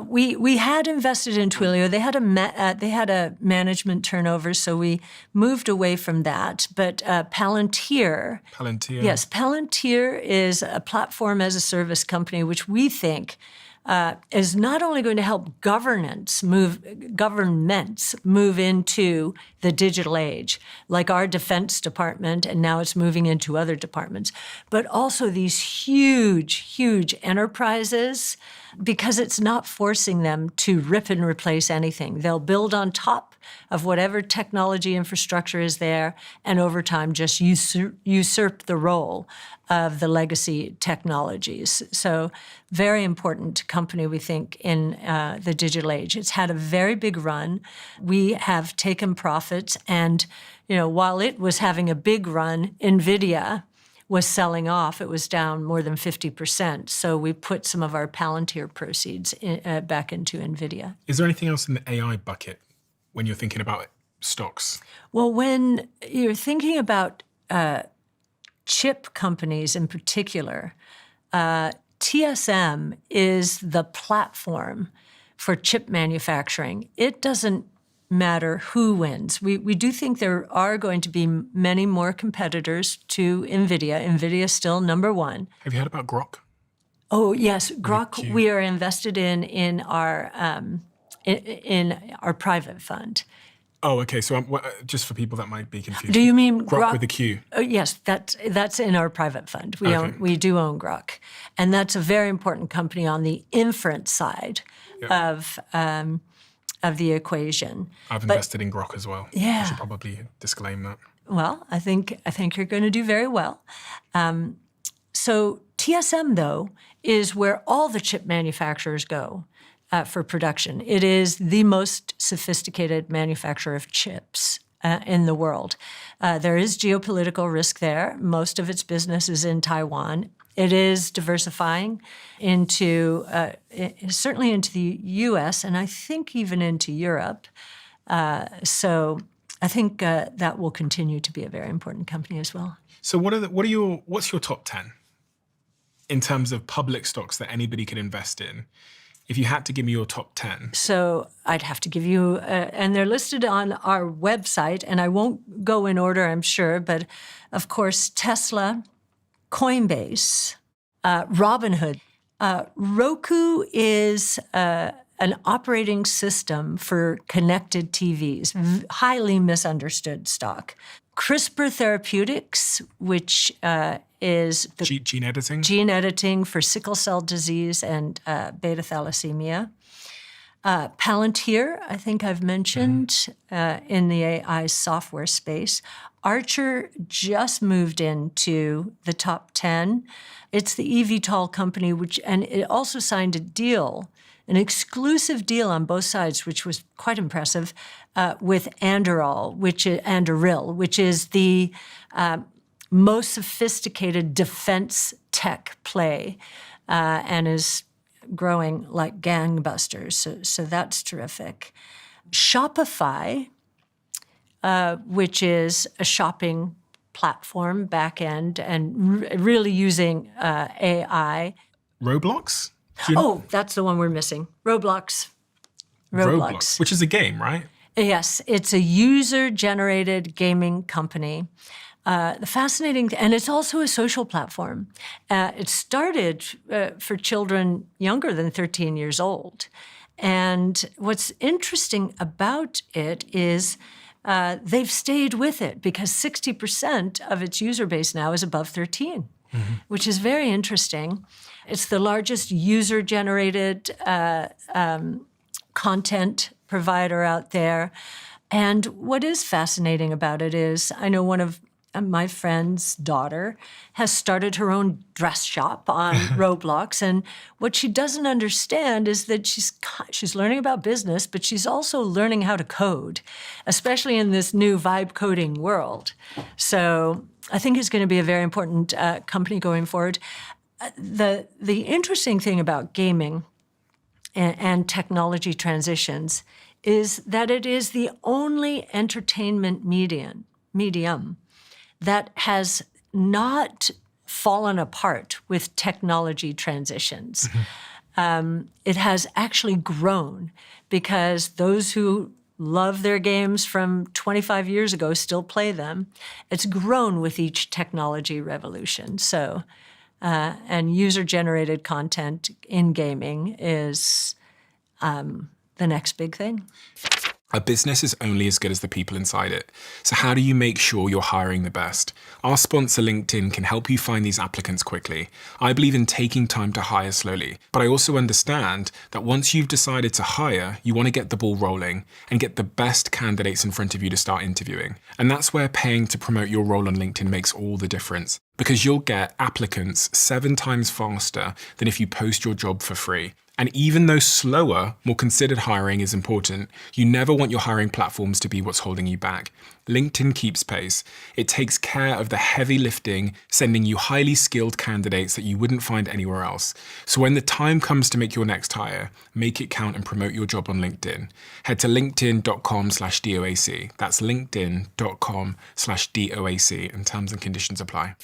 We had invested in Twilio. They had a management turnover, so we moved away from that. But Palantir. Yes, Palantir is a platform as a service company, which we think is not only going to help governments move into the digital age, like our Defense Department, and now it's moving into other departments, but also these huge, huge enterprises, because it's not forcing them to rip and replace anything. They'll build on top of whatever technology infrastructure is there, and over time just usurp the role of the legacy technologies. So very important company, we think, in the digital age. It's had a very big run. We have taken profits, and while it was having a big run, NVIDIA was selling off. It was down more than 50%. So we put some of our Palantir proceeds back into NVIDIA. Is there anything else in the AI bucket when you're thinking about stocks? Well, when you're thinking about chip companies in particular, TSM is the platform for chip manufacturing. It doesn't matter who wins. We do think there are going to be many more competitors to NVIDIA. NVIDIA is still number one. Have you heard about Grok? Oh, yes. Grok, we are invested in our private fund. Oh, okay. So just for people that might be confused. Do you mean Grok with a Q? Yes, that's in our private fund. We do own Grok. And that's a very important company on the inference side of the equation. I've invested in Grok as well. Yeah. I should probably disclaim that. Well, I think you're going to do very well. So TSM, though, is where all the chip manufacturers go for production. It is the most sophisticated manufacturer of chips in the world. There is geopolitical risk there. Most of its business is in Taiwan. It is diversifying into, certainly into the U.S. and I think even into Europe. So I think that will continue to be a very important company as well. So what's your top 10 in terms of public stocks that anybody can invest in? If you had to give me your top 10. So I'd have to give you, and they're listed on our website, and I won't go in order, I'm sure, but of course, Tesla, Coinbase, Robinhood. Roku is an operating system for connected TVs, highly misunderstood stock. CRISPR Therapeutics, which is the gene editing for sickle cell disease and beta thalassemia. Palantir, I think I've mentioned, in the AI software space. Archer just moved into the top 10. It's the eVTOL company, and it also signed a deal, an exclusive deal on both sides, which was quite impressive, with Anduril, which is the most sophisticated defense tech play, and is growing like gangbusters. So that's terrific. Shopify, which is a shopping platform back end and really using AI. Roblox? That's the one we're missing. Roblox. Which is a game, right? Yes, it's a user-generated gaming company. The fascinating, and it's also a social platform. It started for children younger than 13 years old. And what's interesting about it is they've stayed with it because 60% of its user base now is above 13, which is very interesting. It's the largest user-generated content provider out there. And what is fascinating about it is I know one of my friend's daughter has started her own dress shop on Roblox. And what she doesn't understand is that she's learning about business, but she's also learning how to code, especially in this new vibe coding world. So I think it's going to be a very important company going forward. The interesting thing about gaming and technology transitions is that it is the only entertainment medium that has not fallen apart with technology transitions. It has actually grown because those who love their games from 25 years ago still play them. It's grown with each technology revolution. So, and user-generated content in gaming is the next big thing. A business is only as good as the people inside it. So how do you make sure you're hiring the best? Our sponsor, LinkedIn, can help you find these applicants quickly. I believe in taking time to hire slowly, but I also understand that once you've decided to hire, you want to get the ball rolling and get the best candidates in front of you to start interviewing. And that's where paying to promote your role on LinkedIn makes all the difference, because you'll get applicants 7 times faster than if you post your job for free. And even though slower, more considered hiring is important, you never want your hiring platforms to be what's holding you back. LinkedIn keeps pace. It takes care of the heavy lifting, sending you highly skilled candidates that you wouldn't find anywhere else. So when the time comes to make your next hire, make it count and promote your job on LinkedIn. Head to linkedin.com/DOAC. That's linkedin.com/DOAC, and terms and conditions apply.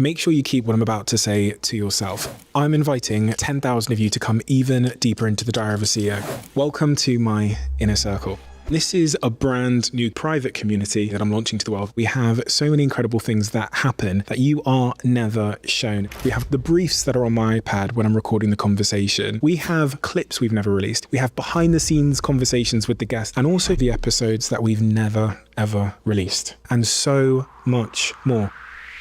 Make sure you keep what I'm about to say to yourself. I'm inviting 10,000 of you to come even deeper into the Diary of a CEO. Welcome to my inner circle. This is a brand new private community that I'm launching to the world. We have so many incredible things that happen that you are never shown. We have the briefs that are on my iPad when I'm recording the conversation. We have clips we've never released. We have behind the scenes conversations with the guests, and also the episodes that we've never, ever released, and so much more.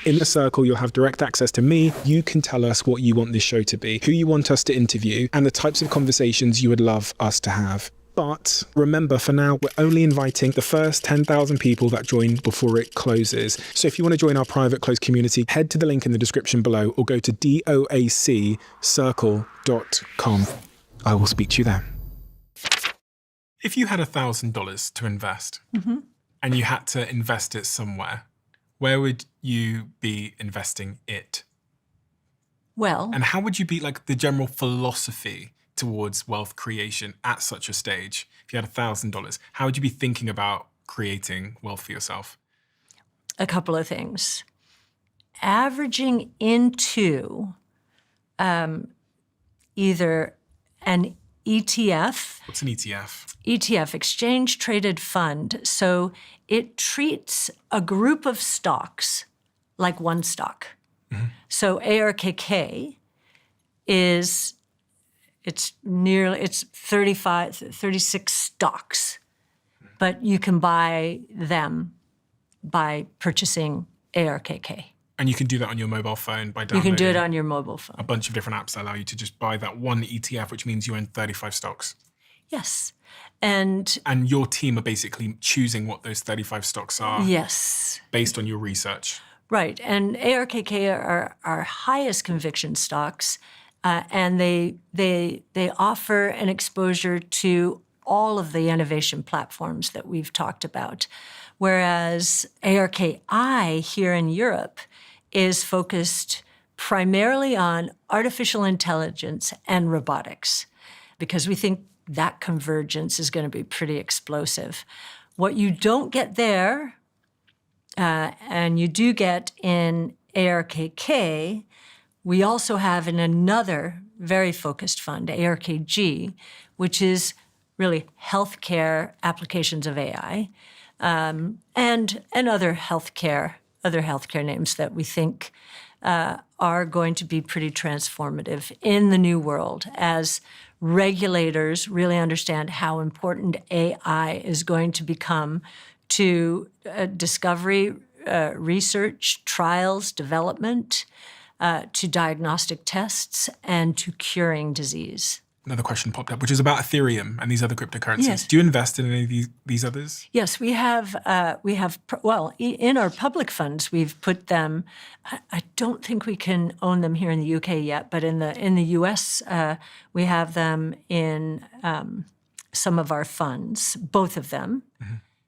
In the circle, you'll have direct access to me. You can tell us what you want this show to be, who you want us to interview, and the types of conversations you would love us to have. But remember, for now, we're only inviting the first 10,000 people that join before it closes. So if you want to join our private closed community, head to the link in the description below or go to doaccircle.com. I will speak to you there. If you had $1,000 to invest and you had to invest it somewhere, where would you be investing it? Well, And how would you be like the general philosophy towards wealth creation at such a stage? If you had $1,000, how would you be thinking about creating wealth for yourself? a couple of things. Averaging into either an ETF. What's an ETF? ETF, exchange traded fund. So it treats a group of stocks like one stock. So ARKK it's 36 stocks, but you can buy them by purchasing ARKK. And you can do that on your mobile phone by You downloading can do it on your mobile phone. a bunch of different apps that allow you to just buy that one ETF, which means you own 35 stocks. Yes. And And your team are basically choosing what those 35 stocks are yes. based on your research. Right, and ARKK are our highest conviction stocks, and they offer an exposure to all of the innovation platforms that we've talked about, whereas ARKI here in Europe is focused primarily on artificial intelligence and robotics, because we think that convergence is going to be pretty explosive. What you don't get there, and you do get in ARKK, we also have in another very focused fund, ARKG, which is really healthcare applications of AI, and other healthcare names that we think are going to be pretty transformative in the new world as regulators really understand how important AI is going to become to discovery, research, trials, development, to diagnostic tests, and to curing disease. Another question popped up, which is about Ethereum and these other cryptocurrencies. Yes. Do you invest in any of these others? Yes, we have, in our public funds, we've put them, I don't think we can own them here in the UK yet, but in the US, we have them in some of our funds, both of them.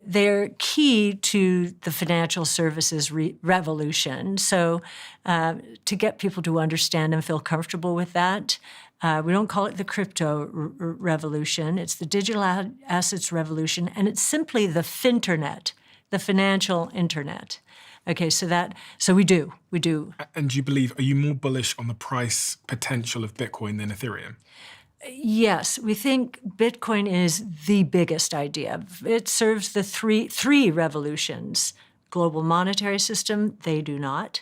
They're key to the financial services revolution. So to get people to understand and feel comfortable with that, we don't call it the crypto revolution. It's the digital assets revolution, and it's simply the finternet, the financial internet. Okay, so we do. And do you believe, are you more bullish on the price potential of Bitcoin than Ethereum? Yes, we think Bitcoin is the biggest idea. It serves the three revolutions. Global monetary system, they do not.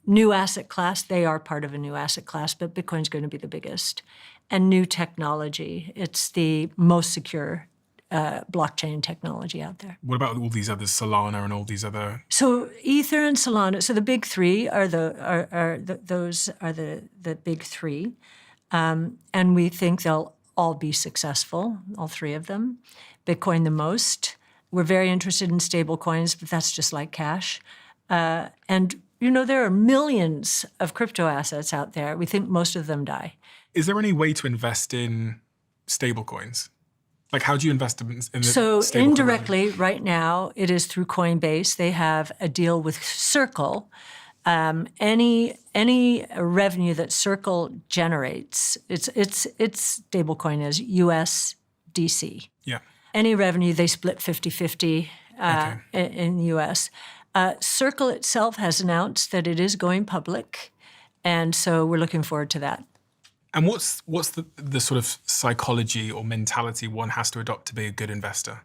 New asset class, they are part of a new asset class, but Bitcoin's going to be the biggest. And new technology, it's the most secure blockchain technology out there. What about all these others, Solana and all these other? So Ether and Solana, so the big three are the big three. And we think they'll all be successful, all three of them. Bitcoin the most. We're very interested in stablecoins, but that's just like cash. And, there are millions of crypto assets out there. We think most of them die. Is there any way to invest in stablecoins? Like, how do you invest in the So stablecoin indirectly, right now, it is through Coinbase. They have a deal with Circle. Any revenue that Circle generates, its stablecoin is USDC. Yeah. Any revenue, they split 50-50 in the U.S. Circle itself has announced that it is going public, and so we're looking forward to that. And what's the sort of psychology or mentality one has to adopt to be a good investor?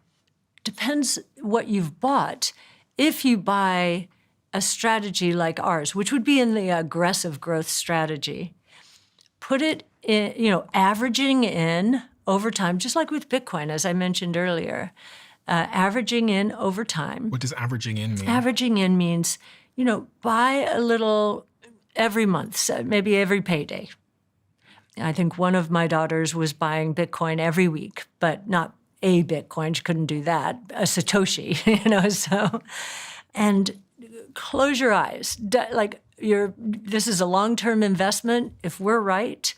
Depends what you've bought. If you buy a strategy like ours, which would be in the aggressive growth strategy, put it in, averaging in over time, just like with Bitcoin, as I mentioned earlier, averaging in over time. What does averaging in mean? Averaging in means, buy a little every month, so maybe every payday. I think one of my daughters was buying Bitcoin every week, but not a Bitcoin. She couldn't do that. A Satoshi, so. And close your eyes. This is a long-term investment. If we're right,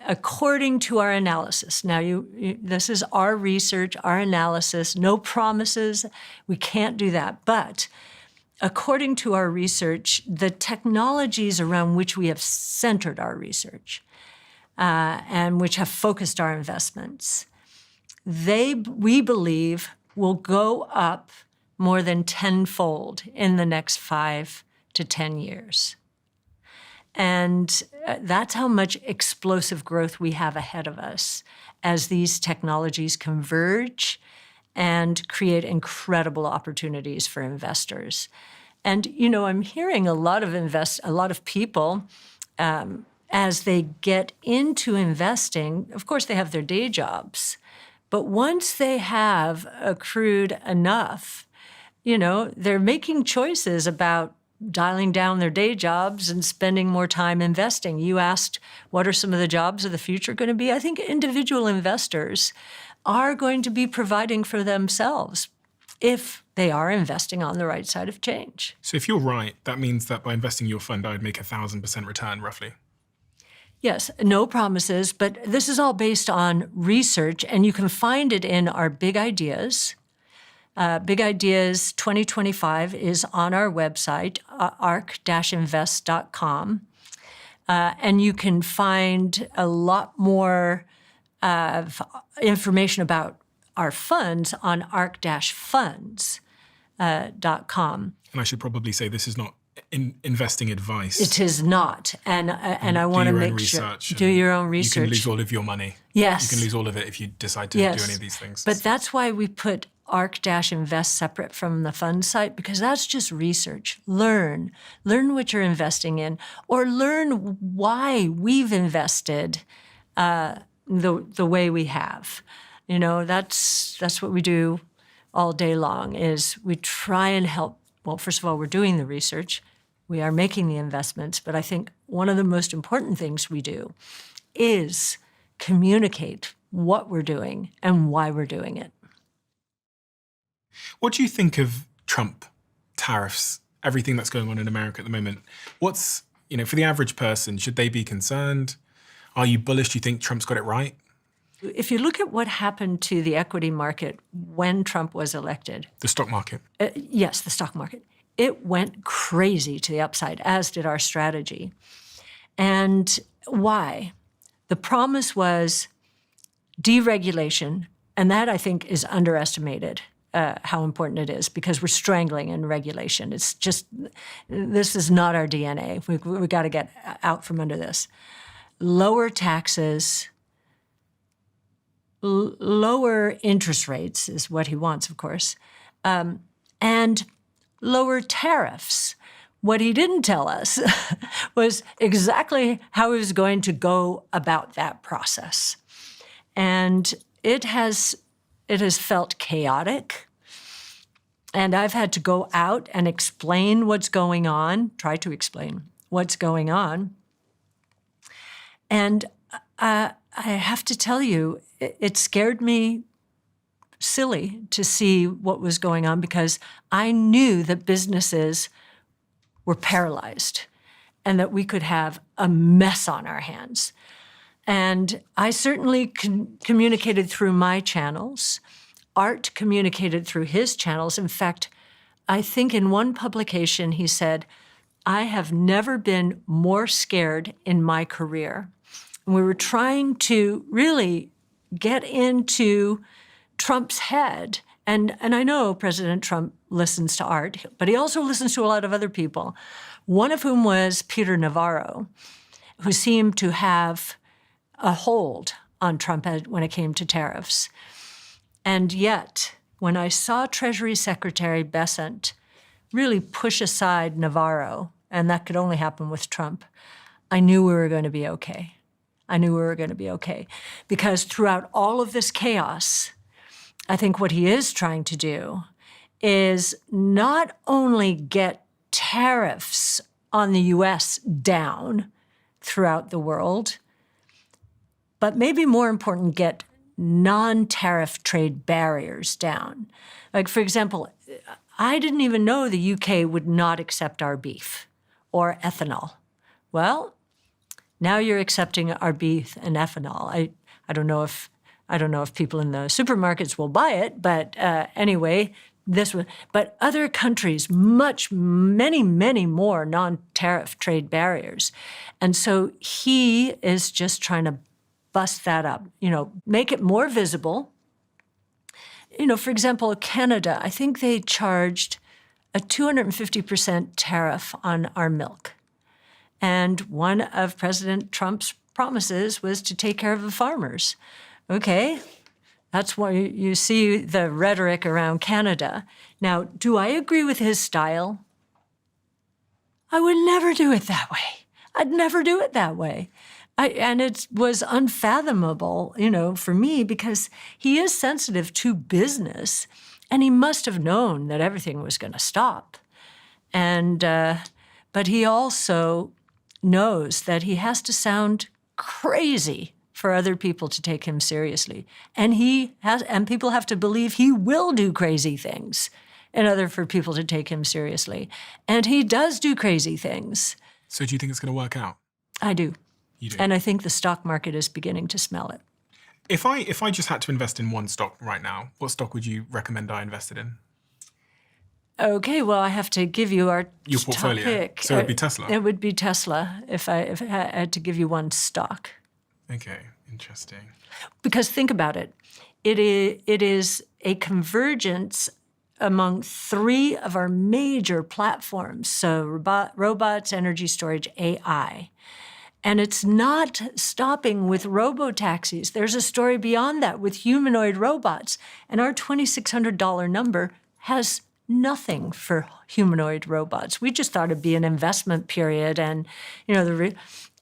according to our analysis. Now, this is our research, our analysis, no promises. We can't do that. But according to our research, the technologies around which we have centered our research and which have focused our investments, we believe will go up more than tenfold in the next 5 to 10 years. And that's how much explosive growth we have ahead of us as these technologies converge and create incredible opportunities for investors. And, I'm hearing a lot of people, as they get into investing, of course, they have their day jobs. But once they have accrued enough, they're making choices about dialing down their day jobs and spending more time investing. You asked, what are some of the jobs of the future going to be? I think individual investors are going to be providing for themselves if they are investing on the right side of change. So if you're right, that means that by investing in your fund, I would make 1,000% return, roughly. Yes, no promises, but this is all based on research, and you can find it in our Big Ideas. Big Ideas 2025 is on our website, arc-invest.com. And you can find a lot more information about our funds on arc-funds.com. And I should probably say this is not investing advice. It is not. And I want to make sure. Do your own research. You can lose all of your money. Yes. You can lose all of it if you decide to do any of these things. But that's why we put ARC-Invest separate from the fund site, because that's just research. Learn what you're investing in, or learn why we've invested the way we have. That's what we do all day long, is we try and help. Well, first of all, we're doing the research. We are making the investments. But I think one of the most important things we do is communicate what we're doing and why we're doing it. What do you think of Trump, tariffs, everything that's going on in America at the moment? What's, for the average person, should they be concerned? Are you bullish? Do you think Trump's got it right? If you look at what happened to the equity market when Trump was elected. The stock market. Yes, the stock market. It went crazy to the upside, as did our strategy. And why? The promise was deregulation, and that I think is underestimated. How important it is, because we're strangling in regulation. It's just, this is not our DNA. We got to get out from under this. Lower taxes, lower interest rates is what he wants, of course, and lower tariffs. What he didn't tell us was exactly how he was going to go about that process. And it has felt chaotic, and I've had to go out and explain what's going on, try to explain what's going on. And I have to tell you, it scared me silly to see what was going on, because I knew that businesses were paralyzed and that we could have a mess on our hands. And I certainly communicated through my channels. Art communicated through his channels. In fact, I think in one publication he said, I have never been more scared in my career. And we were trying to really get into Trump's head. And I know President Trump listens to Art, but he also listens to a lot of other people, one of whom was Peter Navarro, who seemed to have a hold on Trump when it came to tariffs. And yet, when I saw Treasury Secretary Bessent really push aside Navarro, and that could only happen with Trump, I knew we were going to be okay. I knew we were going to be okay. Because throughout all of this chaos, I think what he is trying to do is not only get tariffs on the U.S. down throughout the world, but maybe more important, get non-tariff trade barriers down. Like, for example, I didn't even know the UK would not accept our beef or ethanol. Well, now you're accepting our beef and ethanol. I don't know if people in the supermarkets will buy it, but anyway, this one. But other countries, many more non-tariff trade barriers, and so he is just trying to bust that up. Make it more visible. For example, Canada, I think they charged a 250% tariff on our milk. And one of President Trump's promises was to take care of the farmers. Okay, that's why you see the rhetoric around Canada. Now, do I agree with his style? I would never do it that way. I'd never do it that way. And it was unfathomable, for me, because he is sensitive to business, and he must have known that everything was going to stop. And but he also knows that he has to sound crazy for other people to take him seriously, and people have to believe he will do crazy things in order for people to take him seriously, and he does do crazy things. So do you think it's going to work out? I do. You do. And I think the stock market is beginning to smell it. If I just had to invest in one stock right now, what stock would you recommend I invested in? Okay, well, I have to give you Your portfolio. top pick. So it would be Tesla. It would be Tesla if I had to give you one stock. Okay, interesting. Because think about it. It is a convergence among three of our major platforms. So robots, energy storage, AI. And it's not stopping with robo-taxis. There's a story beyond that with humanoid robots. And our $2,600 number has nothing for humanoid robots. We just thought it'd be an investment period, and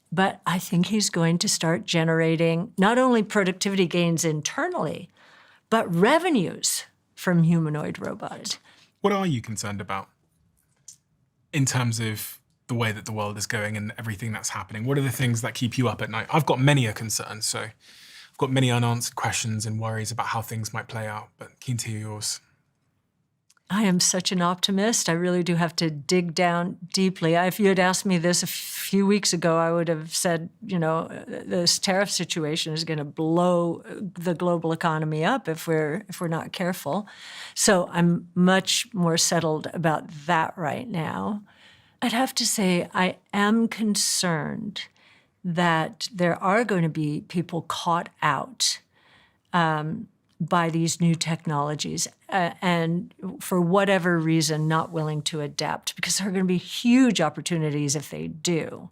but I think he's going to start generating not only productivity gains internally, but revenues from humanoid robots. What are you concerned about in terms of the way that the world is going and everything that's happening? What are the things that keep you up at night? I've got many a concern, so I've got many unanswered questions and worries about how things might play out, but keen to hear yours. I am such an optimist. I really do have to dig down deeply. If you had asked me this a few weeks ago, I would have said, this tariff situation is going to blow the global economy up if we're not careful. So I'm much more settled about that right now. I'd have to say I am concerned that there are going to be people caught out by these new technologies and for whatever reason not willing to adapt, because there are going to be huge opportunities if they do.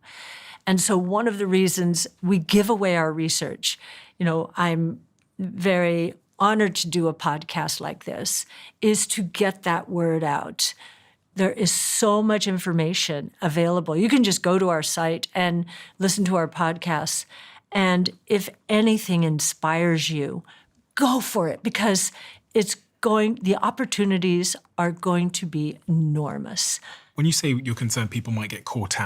And so one of the reasons we give away our research, I'm very honored to do a podcast like this, is to get that word out. There is so much information available. You can just go to our site and listen to our podcasts. And if anything inspires you, go for it, because the opportunities are going to be enormous. When you say you're concerned people might get caught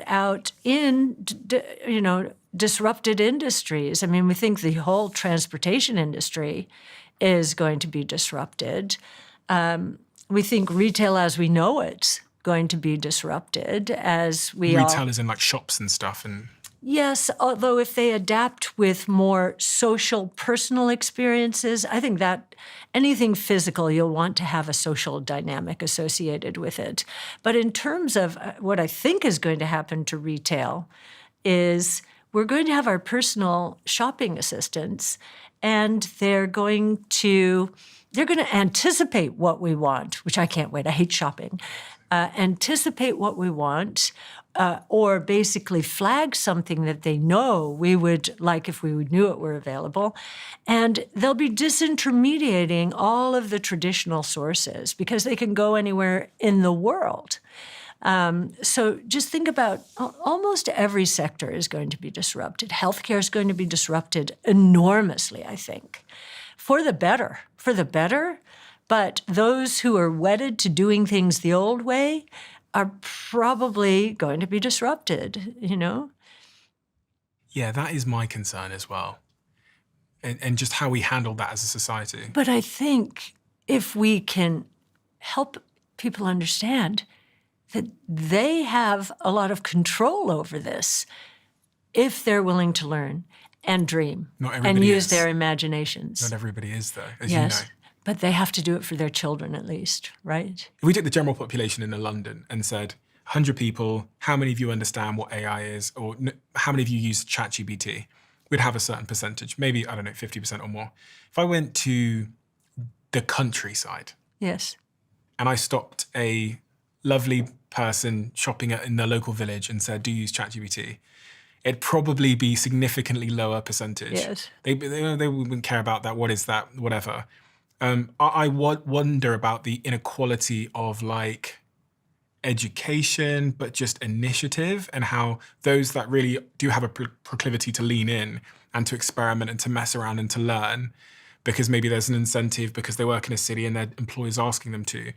out in, disrupted industries. I mean, we think the whole transportation industry is going to be disrupted. We think retail as we know it's going to be disrupted as we retail is in like shops and stuff and... Yes, although if they adapt with more social, personal experiences, I think that anything physical, you'll want to have a social dynamic associated with it. But in terms of what I think is going to happen to retail is we're going to have our personal shopping assistants, and they're going to anticipate what we want, which I can't wait. I hate shopping. Anticipate what we want, or basically flag something that they know we would like if we knew it were available. And they'll be disintermediating all of the traditional sources because they can go anywhere in the world. So just think about almost every sector is going to be disrupted. Healthcare is going to be disrupted enormously, I think, for the better. But those who are wedded to doing things the old way are probably going to be disrupted, Yeah, that is my concern as well. And just how we handle that as a society. But I think if we can help people understand that they have a lot of control over this, if they're willing to learn and dream Not and everybody use is. their imaginations. Not everybody is, though, as Yes, you know. but they have to do it for their children at least, right? If we took the general population in London and said, 100 people, how many of you understand what AI is? Or how many of you use ChatGPT? We'd have a certain percentage, maybe, I don't know, 50% or more. If I went to the countryside Yes. and I stopped a lovely person shopping in the local village and said, do you use ChatGPT? It'd probably be significantly lower percentage. Yes. They wouldn't care about that. What is that? Whatever. I wonder about the inequality of like education, but just initiative, and how those that really do have a proclivity to lean in and to experiment and to mess around and to learn, because maybe there's an incentive because they work in a city and their employer's asking them to,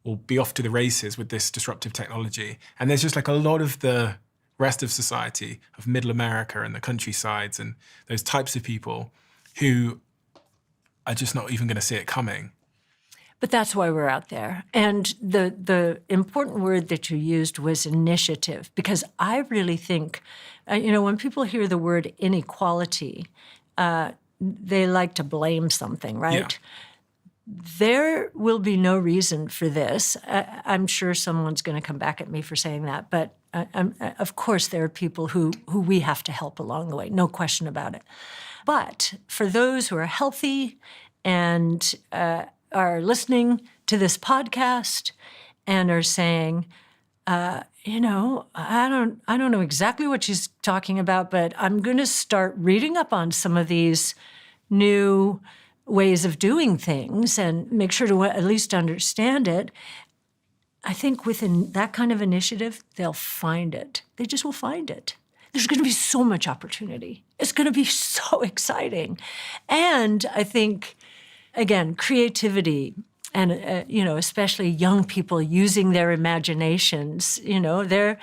will be off to the races with this disruptive technology. And there's just like a lot of the rest of society, of middle America and the countrysides and those types of people who are just not even going to see it coming. But that's why we're out there. And the important word that you used was initiative, because I really think, when people hear the word inequality, they like to blame something, right? Yeah. There will be no reason for this. I'm sure someone's going to come back at me for saying that, but of course there are people who we have to help along the way, no question about it. But for those who are healthy and are listening to this podcast and are saying, I don't know exactly what she's talking about, but I'm going to start reading up on some of these new ways of doing things and make sure to at least understand it. I think within that kind of initiative, they'll find it. They just will find it. There's going to be so much opportunity. It's going to be so exciting. And I think, again, creativity and, especially young people using their imaginations, they're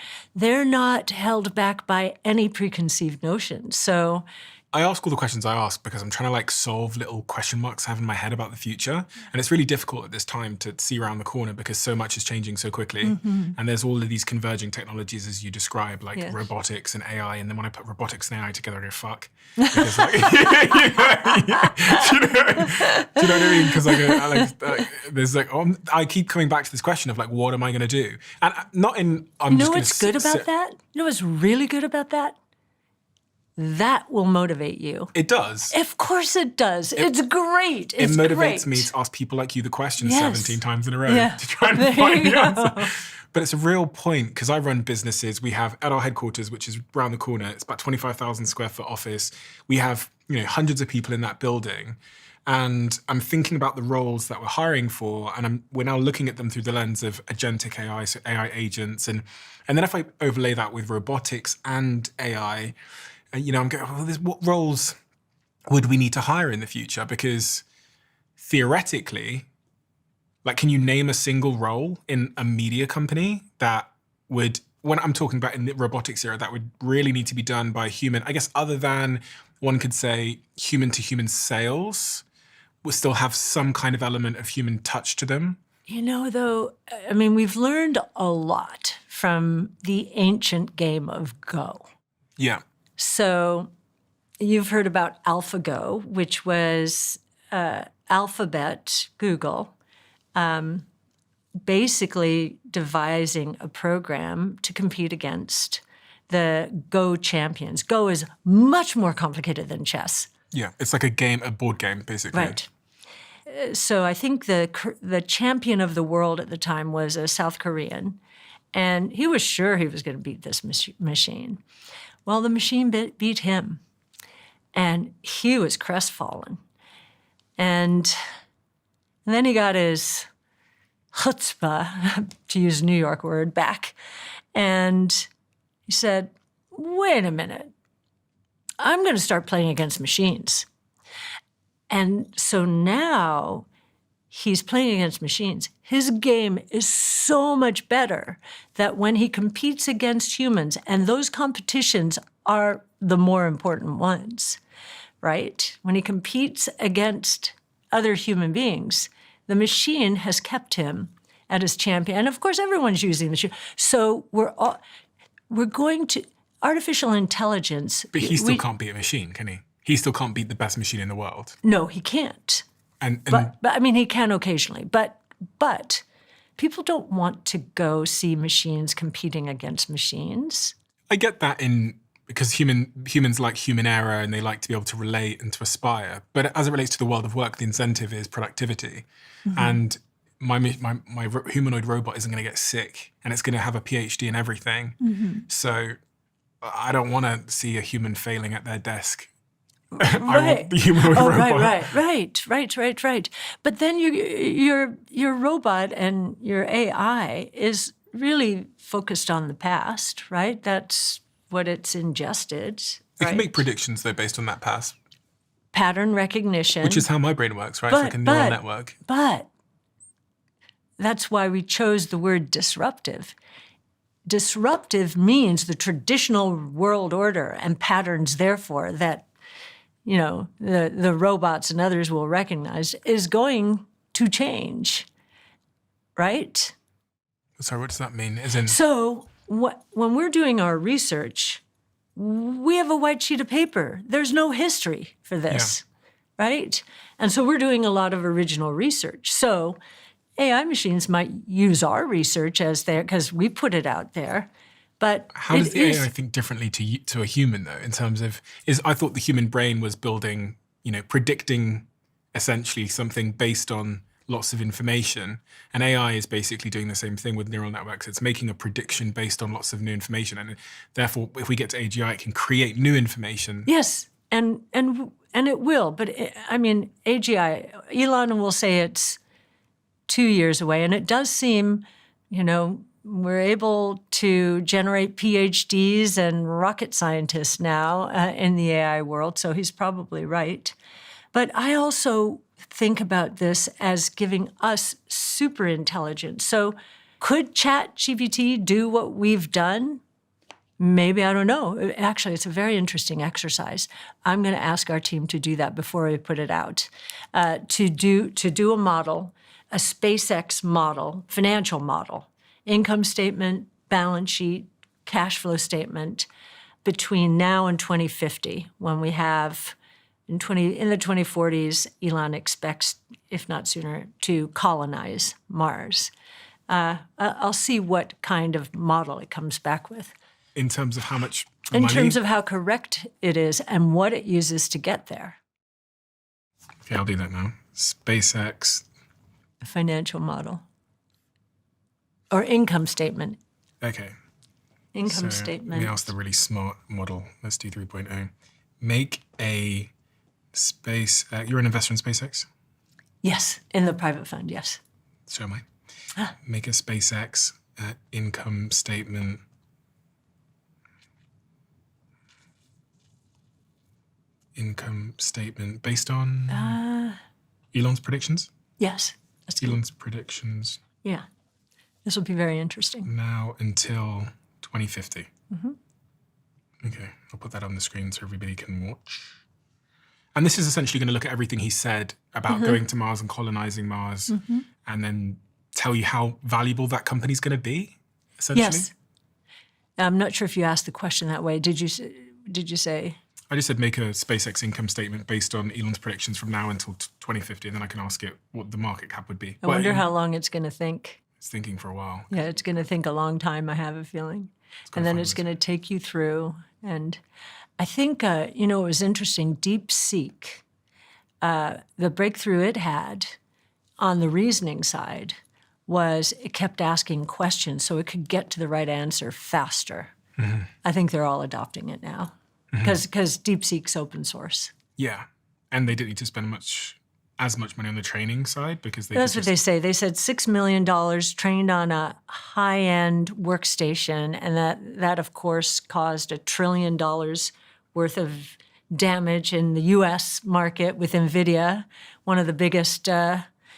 not held back by any preconceived notions. So I ask all the questions I ask because I'm trying to solve little question marks I have in my head about the future. And it's really difficult at this time to see around the corner because so much is changing so quickly. Mm-hmm. And there's all of these converging technologies, as you describe, like robotics and AI. And then when I put robotics and AI together, I go, fuck. Because do you know what I mean? Because I keep coming back to this question of what am I going to do? And not in, I'm just going to what's good about that? You know what's really good about that? That will motivate you. It does. Of course it does. It's great. It motivates me to ask people like you the question 17 times in a row to try and find the answer. But it's a real point because I run businesses. We have at our headquarters, which is around the corner, it's about 25,000 square foot office. We have hundreds of people in that building. And I'm thinking about the roles that we're hiring for, and we're now looking at them through the lens of agentic AI, so AI agents. And then if I overlay that with robotics and AI, I'm going, what roles would we need to hire in the future? Because theoretically, can you name a single role in a media company that would, when I'm talking about in the robotics era, that would really need to be done by a human, I guess, other than one could say human-to-human sales, will still have some kind of element of human touch to them? We've learned a lot from the ancient game of Go. Yeah. So you've heard about AlphaGo, which was Alphabet, Google, basically devising a program to compete against the Go champions. Go is much more complicated than chess. Yeah, it's like a board game, basically. Right. So I think the champion of the world at the time was a South Korean, and he was sure he was going to beat this machine. Well, the machine beat him, and he was crestfallen. And then he got his chutzpah, to use a New York word, back, and he said, wait a minute, I'm going to start playing against machines. And so now he's playing against machines. His game is so much better that when he competes against humans, and those competitions are the more important ones, right? When he competes against other human beings, the machine has kept him at his champion. And of course, everyone's using the machine. So we're going to artificial intelligence. But he still can't beat a machine, can he? He still can't beat the best machine in the world. No, he can't. But I mean, he can occasionally. But people don't want to go see machines competing against machines. I get that because humans like human error and they like to be able to relate and to aspire. But as it relates to the world of work, the incentive is productivity. And my humanoid robot isn't going to get sick and it's going to have a PhD in everything. So I don't want to see a human failing at their desk. I want the humanoid robot. Right. But then your robot and your AI is really focused on the past, right? That's what it's ingested. It can make predictions, though, based on that past. Pattern recognition. Which is how my brain works, right? It's like a neural network. But that's why we chose the word disruptive. Disruptive means the traditional world order and patterns, therefore, that the robots and others will recognize is going to change, right? Sorry, what does that mean? So when we're doing our research, we have a white sheet of paper. There's no history for this, right? And so we're doing a lot of original research. So AI machines might use our research because we put it out there. But how does the AI think differently to a human, though, in terms of, I thought the human brain was building, predicting essentially something based on lots of information. And AI is basically doing the same thing with neural networks. It's making a prediction based on lots of new information. And therefore, if we get to AGI, it can create new information. Yes, and it will. But AGI, Elon will say it's 2 years away. And it does seem, we're able to generate PhDs and rocket scientists now in the AI world, so he's probably right. But I also think about this as giving us super intelligence. So could ChatGPT do what we've done? Maybe, I don't know. Actually, it's a very interesting exercise. I'm going to ask our team to do that before we put it out, to do a model, a SpaceX model, financial model, income statement, balance sheet, cash flow statement between now and 2050, when we have, in the 2040s, Elon expects, if not sooner, to colonize Mars. I'll see what kind of model it comes back with. In terms of how much money? In terms of how correct it is and what it uses to get there. Okay, I'll do that now. SpaceX. A financial model. Or income statement. Okay. Income statement. Let me ask the really smart model. Let's do 3.0. Make a you're an investor in SpaceX? Yes, in the private fund, yes. So am I. Make a SpaceX income statement. Income statement based on Elon's predictions? Yes. That's good. Elon's predictions. Yeah. This will be very interesting. Now until 2050. Okay, I'll put that on the screen so everybody can watch. And this is essentially going to look at everything he said about going to Mars and colonizing Mars, and then tell you how valuable that company's going to be, essentially? Yes. I'm not sure if you asked the question that way. Did you say? I just said make a SpaceX income statement based on Elon's predictions from now until 2050, and then I can ask it what the market cap would be. I wonder how long it's going to think. It's thinking for a while. Yeah, it's going to think a long time, I have a feeling. And then it's going to take you through. And I think, it was interesting, DeepSeek, the breakthrough it had on the reasoning side was it kept asking questions so it could get to the right answer faster. I think they're all adopting it now because DeepSeek's open source. Yeah, and they didn't need to spend as much money on the training side because that's what they say. They said $6 million trained on a high-end workstation, and that of course caused $1 trillion worth of damage in the U.S. market with NVIDIA, one of the biggest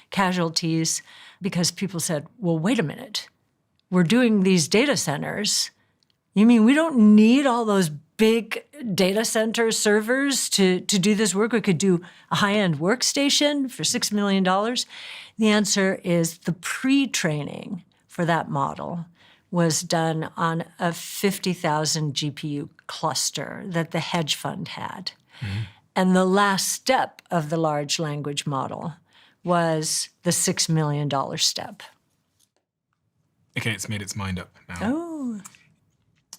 casualties, because people said, well, wait a minute. We're doing these data centers. You mean we don't need all those big data center servers to do this work. We could do a high-end workstation for $6 million. The answer is the pre-training for that model was done on a 50,000 GPU cluster that the hedge fund had. And the last step of the large language model was the $6 million step. Okay, it's made its mind up now. Oh.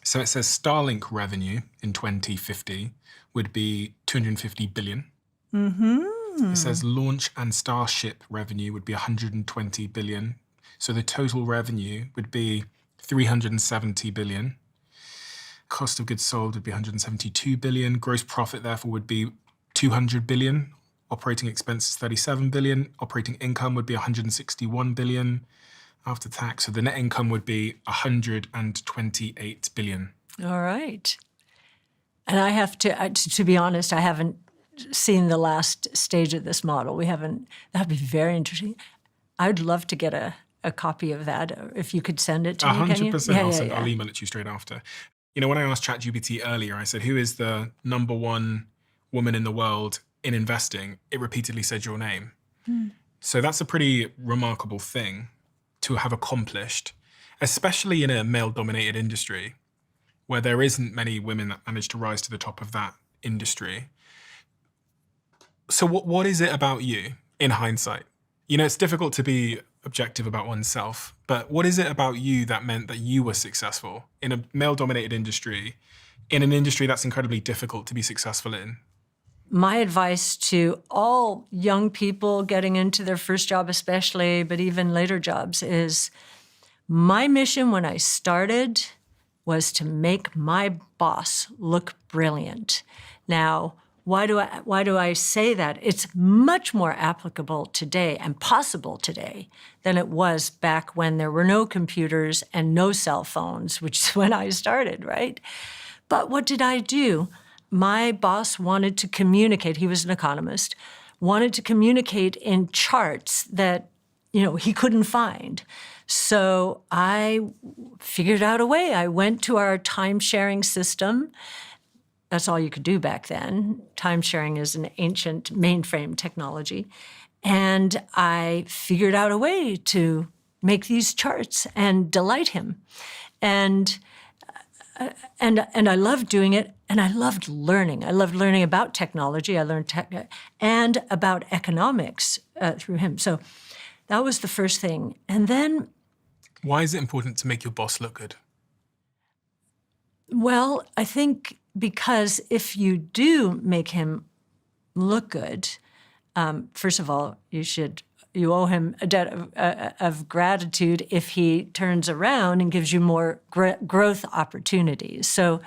So it says Starlink revenue in 2050 would be 250 billion. It says launch and Starship revenue would be 120 billion. So the total revenue would be 370 billion. Cost of goods sold would be 172 billion. Gross profit, therefore, would be 200 billion. Operating expenses, 37 billion. Operating income would be 161 billion after tax. So the net income would be 128 billion. All right. And I have to be honest, I haven't seen the last stage of this model. That'd be very interesting. I'd love to get a copy of that, if you could send it to me, can you? 100%. I'll email it to you straight after. You know, when I asked ChatGPT earlier, I said, who is the number one woman in the world in investing? It repeatedly said your name. So that's a pretty remarkable thing to have accomplished, especially in a male-dominated industry where there isn't many women that manage to rise to the top of that industry. So what is it about you, in hindsight? You know, it's difficult to be objective about oneself, but what is it about you that meant that you were successful in a male-dominated industry, in an industry that's incredibly difficult to be successful in? My advice to all young people getting into their first job especially, but even later jobs, is my mission when I started was to make my boss look brilliant. Now, why do I say that? It's much more applicable today and possible today than it was back when there were no computers and no cell phones, which is when I started, right? But what did I do? My boss wanted to communicate, he was an economist, wanted to communicate in charts that, he couldn't find. So I figured out a way. I went to our time-sharing system. That's all you could do back then. Time-sharing is an ancient mainframe technology. And I figured out a way to make these charts and delight him. And I loved doing it, and I loved learning. I loved learning about technology. I learned and about economics through him. So that was the first thing. And then... Why is it important to make your boss look good? Well, I think because if you do make him look good, first of all, you owe him a debt of gratitude if he turns around and gives you more growth opportunities. So,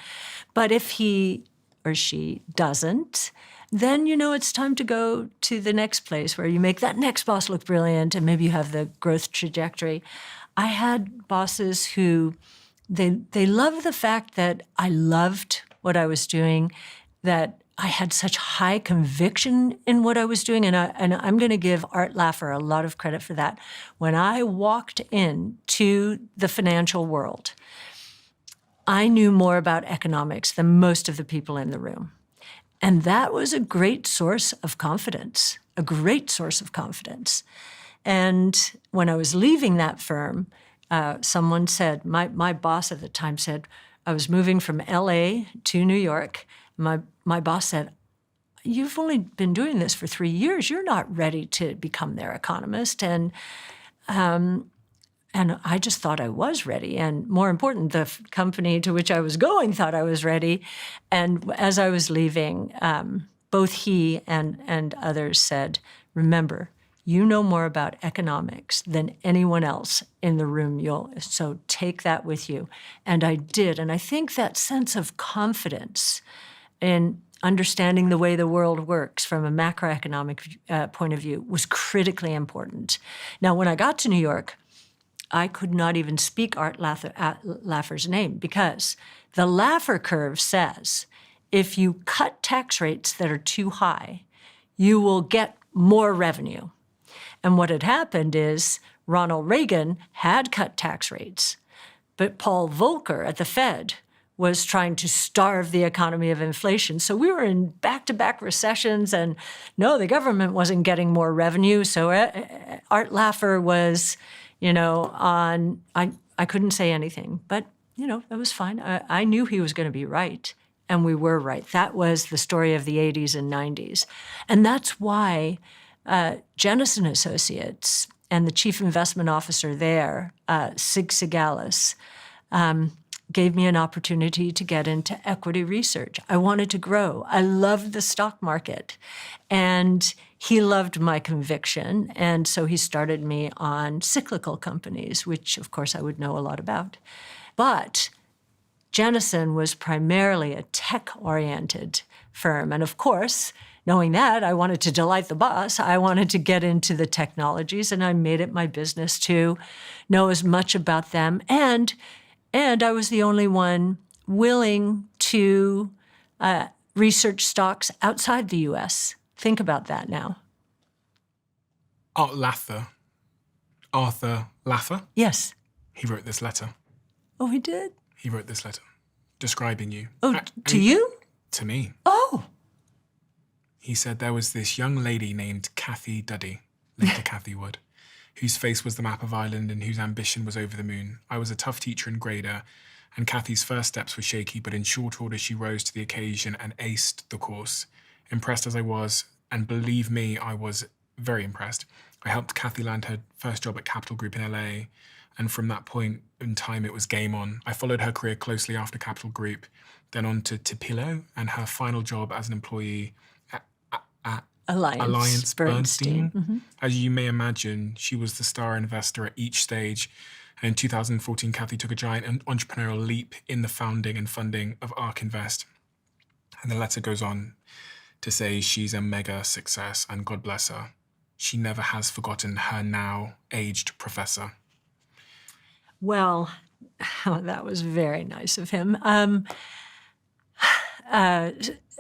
but if he or she doesn't, then it's time to go to the next place where you make that next boss look brilliant and maybe you have the growth trajectory. I had bosses who they loved the fact that I loved what I was doing, that I had such high conviction in what I was doing, and I'm going to give Art Laffer a lot of credit for that. When I walked into the financial world, I knew more about economics than most of the people in the room. And that was a great source of confidence, a great source of confidence. And when I was leaving that firm, someone said, my boss at the time said, I was moving from LA to New York. My boss said, you've only been doing this for 3 years. You're not ready to become their economist. And I just thought I was ready. And more important, the company to which I was going thought I was ready. And as I was leaving, both he and others said, remember, you know more about economics than anyone else in the room. So take that with you. And I did. And I think that sense of confidence in understanding the way the world works from a macroeconomic point of view was critically important. Now, when I got to New York, I could not even speak Art Laffer's name because the Laffer curve says if you cut tax rates that are too high, you will get more revenue. And what had happened is Ronald Reagan had cut tax rates, but Paul Volcker at the Fed was trying to starve the economy of inflation. So we were in back-to-back recessions, and no, the government wasn't getting more revenue. So Art Laffer was, I couldn't say anything, but, it was fine. I knew he was going to be right, and we were right. That was the story of the 80s and 90s. And that's why Jennison Associates and the chief investment officer there, Sig Sigalis, gave me an opportunity to get into equity research. I wanted to grow. I loved the stock market. And he loved my conviction. And so he started me on cyclical companies, which, of course, I would know a lot about. But Jennison was primarily a tech-oriented firm. And of course, knowing that, I wanted to delight the boss. I wanted to get into the technologies, and I made it my business to know as much about them. And I was the only one willing to research stocks outside the U.S. Think about that now. Arthur Laffer? Yes. He wrote this letter. Oh, he did? He wrote this letter describing you. Oh, to you? To me. Oh. He said there was this young lady named Cathie Duddy, later Cathie Wood, whose face was the map of Ireland and whose ambition was over the moon. I was a tough teacher and grader, and Cathie's first steps were shaky, but in short order she rose to the occasion and aced the course. Impressed as I was, and believe me, I was very impressed, I helped Cathie land her first job at Capital Group in LA, and from that point in time it was game on. I followed her career closely after Capital Group, then on to Tipilo, and her final job as an employee at Alliance Bernstein. Mm-hmm. As you may imagine, she was the star investor at each stage. And in 2014, Cathie took a giant entrepreneurial leap in the founding and funding of ARK Invest. And the letter goes on to say she's a mega success, and God bless her. She never has forgotten her now aged professor. Well, that was very nice of him.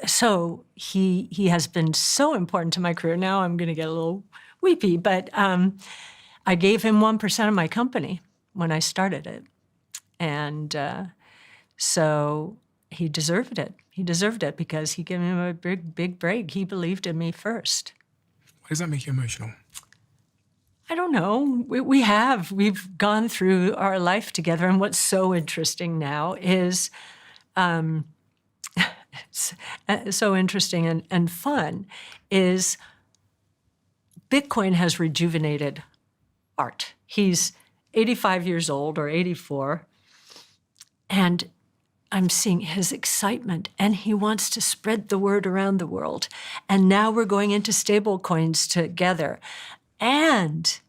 So he has been so important to my career. Now I'm going to get a little weepy, but I gave him 1% of my company when I started it. And so he deserved it. He deserved it because he gave me a big break. He believed in me first. Why does that make you emotional? I don't know. We've gone through our life together. And what's so interesting now is so interesting and fun is Bitcoin has rejuvenated art. He's 85 years old or 84, and I'm seeing his excitement, and he wants to spread the word around the world. And now we're going into stablecoins together. And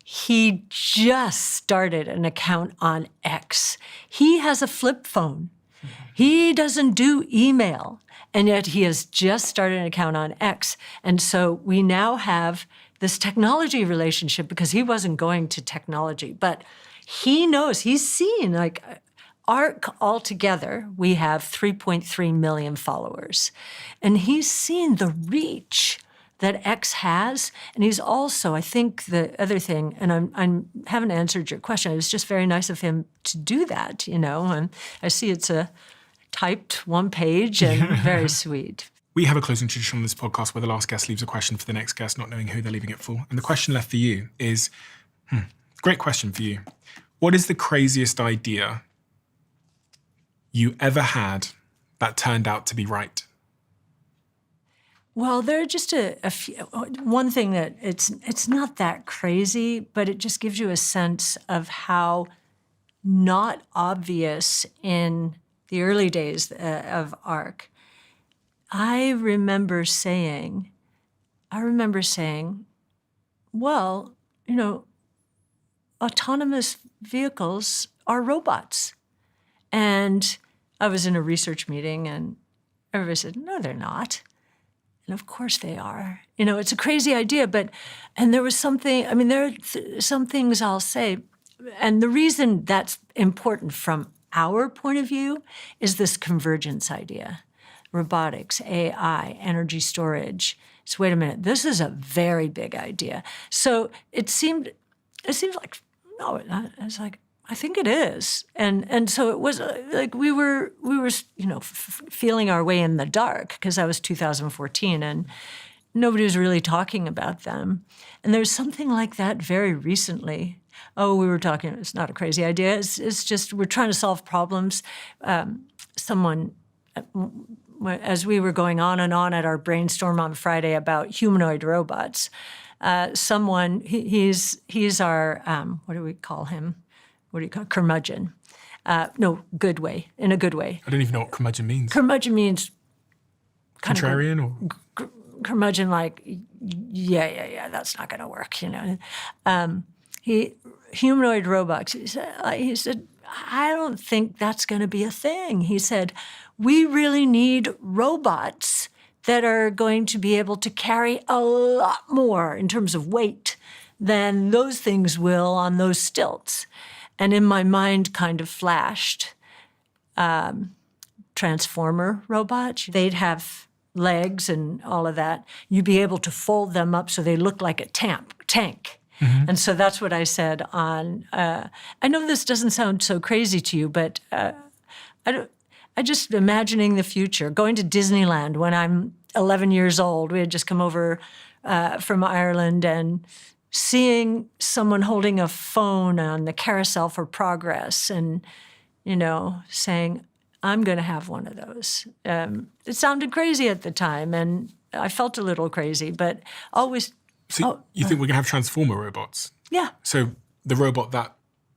he just started an account on X. He has a flip phone. He doesn't do email, and yet he has just started an account on X. And so we now have this technology relationship because he wasn't going to technology, but he knows, he's seen, like, ARK altogether, we have 3.3 million followers. And he's seen the reach that X has. And he's also, I think the other thing, and I haven't answered your question, it was just very nice of him to do that, and I see it's a typed one page and very sweet. We have a closing tradition on this podcast where the last guest leaves a question for the next guest, not knowing who they're leaving it for. And the question left for you is, great question for you. What is the craziest idea you ever had that turned out to be right? Well, there are just a few. One thing that it's not that crazy, but it just gives you a sense of how not obvious in the early days of ARK. I remember saying, well, autonomous vehicles are robots. And I was in a research meeting and everybody said, no, they're not. And of course they are. It's a crazy idea, and there was something, there are some things I'll say, and the reason that's important from our point of view is this convergence idea. Robotics, AI, energy storage. So wait a minute, this is a very big idea. So it seemed like, no, I was like, I think it is, and so it was like we were feeling our way in the dark because that was 2014, and nobody was really talking about them. And there's something like that very recently. Oh, we were talking. It's not a crazy idea. It's just we're trying to solve problems. Someone, as we were going on and on at our brainstorm on Friday about humanoid robots, someone he's our what do we call him? What do you call it? Curmudgeon? No, good way. In a good way. I don't even know what curmudgeon means. Curmudgeon means contrarian or curmudgeon, like that's not going to work. Humanoid robots. He said, I don't think that's going to be a thing. He said, we really need robots that are going to be able to carry a lot more in terms of weight than those things will on those stilts. And in my mind kind of flashed transformer robots. They'd have legs and all of that. You'd be able to fold them up so they look like a tank. Mm-hmm. And so that's what I said on, I know this doesn't sound so crazy to you, but I just imagining the future, going to Disneyland when I'm 11 years old. We had just come over from Ireland and seeing someone holding a phone on the carousel for progress and, saying, I'm going to have one of those. It sounded crazy at the time, and I felt a little crazy, but always... So you think we're going to have transformer robots? Yeah. So the robot that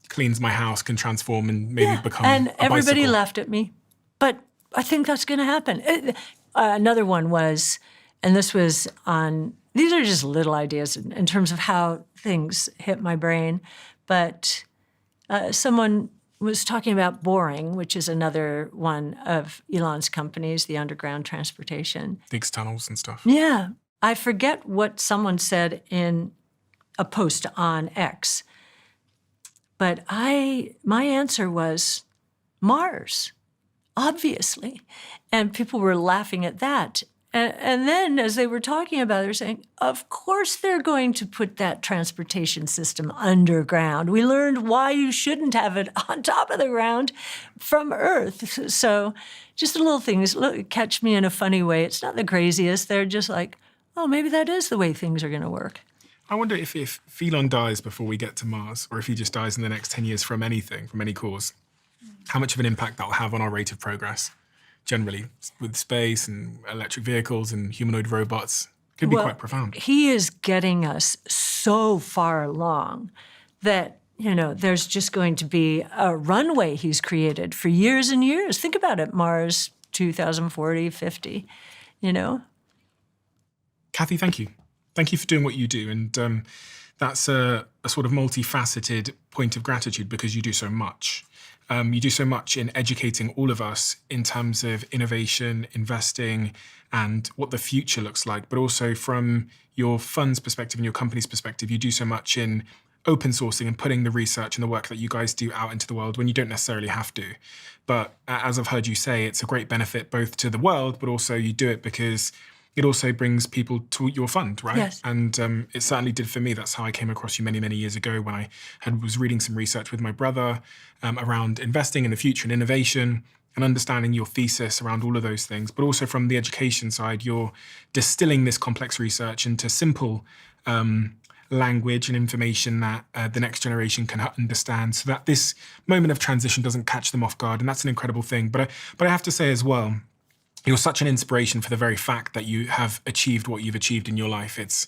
cleans my house can transform and maybe become and a everybody bicycle. laughed at me. But I think that's going to happen. Another one was, and this was on... These are just little ideas in terms of how things hit my brain. But someone was talking about boring, which is another one of Elon's companies, the underground transportation. Digs tunnels and stuff. Yeah. I forget what someone said in a post on X. But my answer was Mars, obviously. And people were laughing at that. And then as they were talking about it, they were saying, of course they're going to put that transportation system underground. We learned why you shouldn't have it on top of the ground from Earth. So just the little things catch me in a funny way. It's not the craziest. They're just like, oh, maybe that is the way things are going to work. I wonder if Elon dies before we get to Mars, or if he just dies in the next 10 years from anything, from any cause, how much of an impact that will have on our rate of progress. Generally, with space and electric vehicles and humanoid robots, could be quite profound. He is getting us so far along that, there's just going to be a runway he's created for years and years. Think about it, Mars 2040, 50, Cathie, thank you. Thank you for doing what you do. And that's a sort of multifaceted point of gratitude because you do so much. You do so much in educating all of us in terms of innovation, investing, and what the future looks like. But also from your fund's perspective and your company's perspective, you do so much in open sourcing and putting the research and the work that you guys do out into the world when you don't necessarily have to. But as I've heard you say, it's a great benefit both to the world, but also you do it because it also brings people to your fund, right? Yes. And it certainly did for me. That's how I came across you many, many years ago when I was reading some research with my brother around investing in the future and innovation and understanding your thesis around all of those things. But also from the education side, you're distilling this complex research into simple language and information that the next generation can understand so that this moment of transition doesn't catch them off guard. And that's an incredible thing. But I have to say as well, you're such an inspiration for the very fact that you have achieved what you've achieved in your life. It's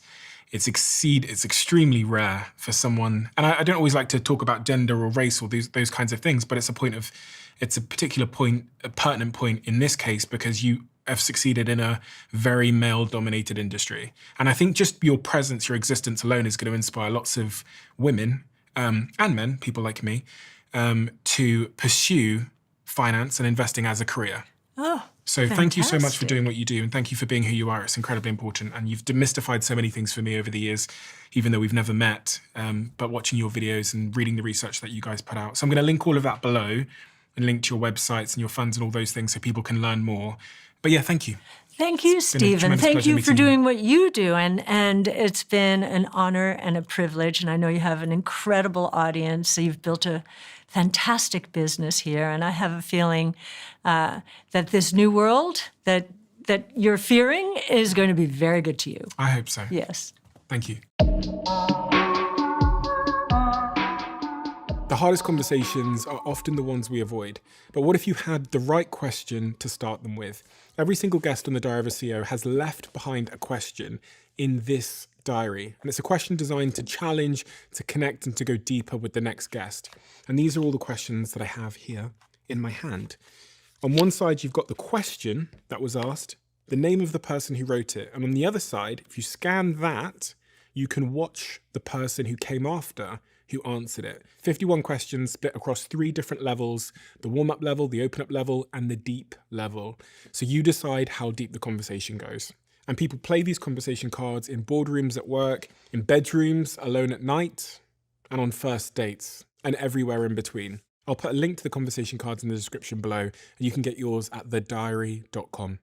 extremely rare for someone, and I don't always like to talk about gender or race or those kinds of things, but it's a particular point, a pertinent point in this case because you have succeeded in a very male-dominated industry. And I think just your presence, your existence alone is going to inspire lots of women and men, people like me, to pursue finance and investing as a career. Oh, so thank you so much for fantastic. doing what you do, and thank you for being who you are. It's incredibly important, and you've demystified so many things for me over the years, even though we've never met, but watching your videos and reading the research that you guys put out. So I'm going to link all of that below and link to your websites and your funds and all those things so people can learn more. But yeah, thank you. Thank you, been a Stephen. tremendous Thank pleasure you meeting for you. doing what you do. And it's been an honor and a privilege. And I know you have an incredible audience. So you've built a fantastic business here. And I have a feeling that this new world that you're fearing is going to be very good to you. I hope so. Yes. Thank you. The hardest conversations are often the ones we avoid. But what if you had the right question to start them with? Every single guest on the Diary of a CEO has left behind a question in this diary. And it's a question designed to challenge, to connect, and to go deeper with the next guest. And these are all the questions that I have here in my hand. On one side, you've got the question that was asked, the name of the person who wrote it. And on the other side, if you scan that, you can watch the person who came after who answered it. 51 questions split across 3 different levels, the warm-up level, the open-up level, and the deep level. So you decide how deep the conversation goes. And people play these conversation cards in boardrooms at work, in bedrooms, alone at night, and on first dates, and everywhere in between. I'll put a link to the conversation cards in the description below, and you can get yours at thediary.com.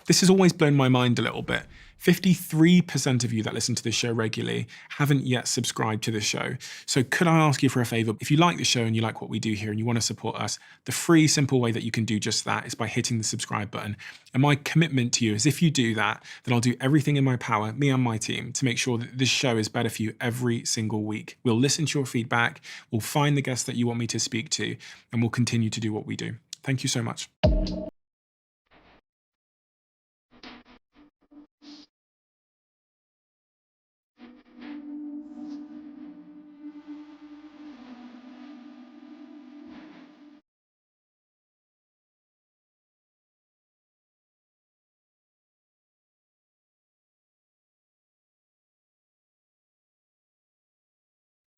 This has always blown my mind a little bit. 53% of you that listen to this show regularly haven't yet subscribed to the show. So could I ask you for a favor? If you like the show and you like what we do here and you want to support us, the free, simple way that you can do just that is by hitting the subscribe button. And my commitment to you is if you do that, then I'll do everything in my power, me and my team, to make sure that this show is better for you every single week. We'll listen to your feedback, we'll find the guests that you want me to speak to, and we'll continue to do what we do. Thank you so much.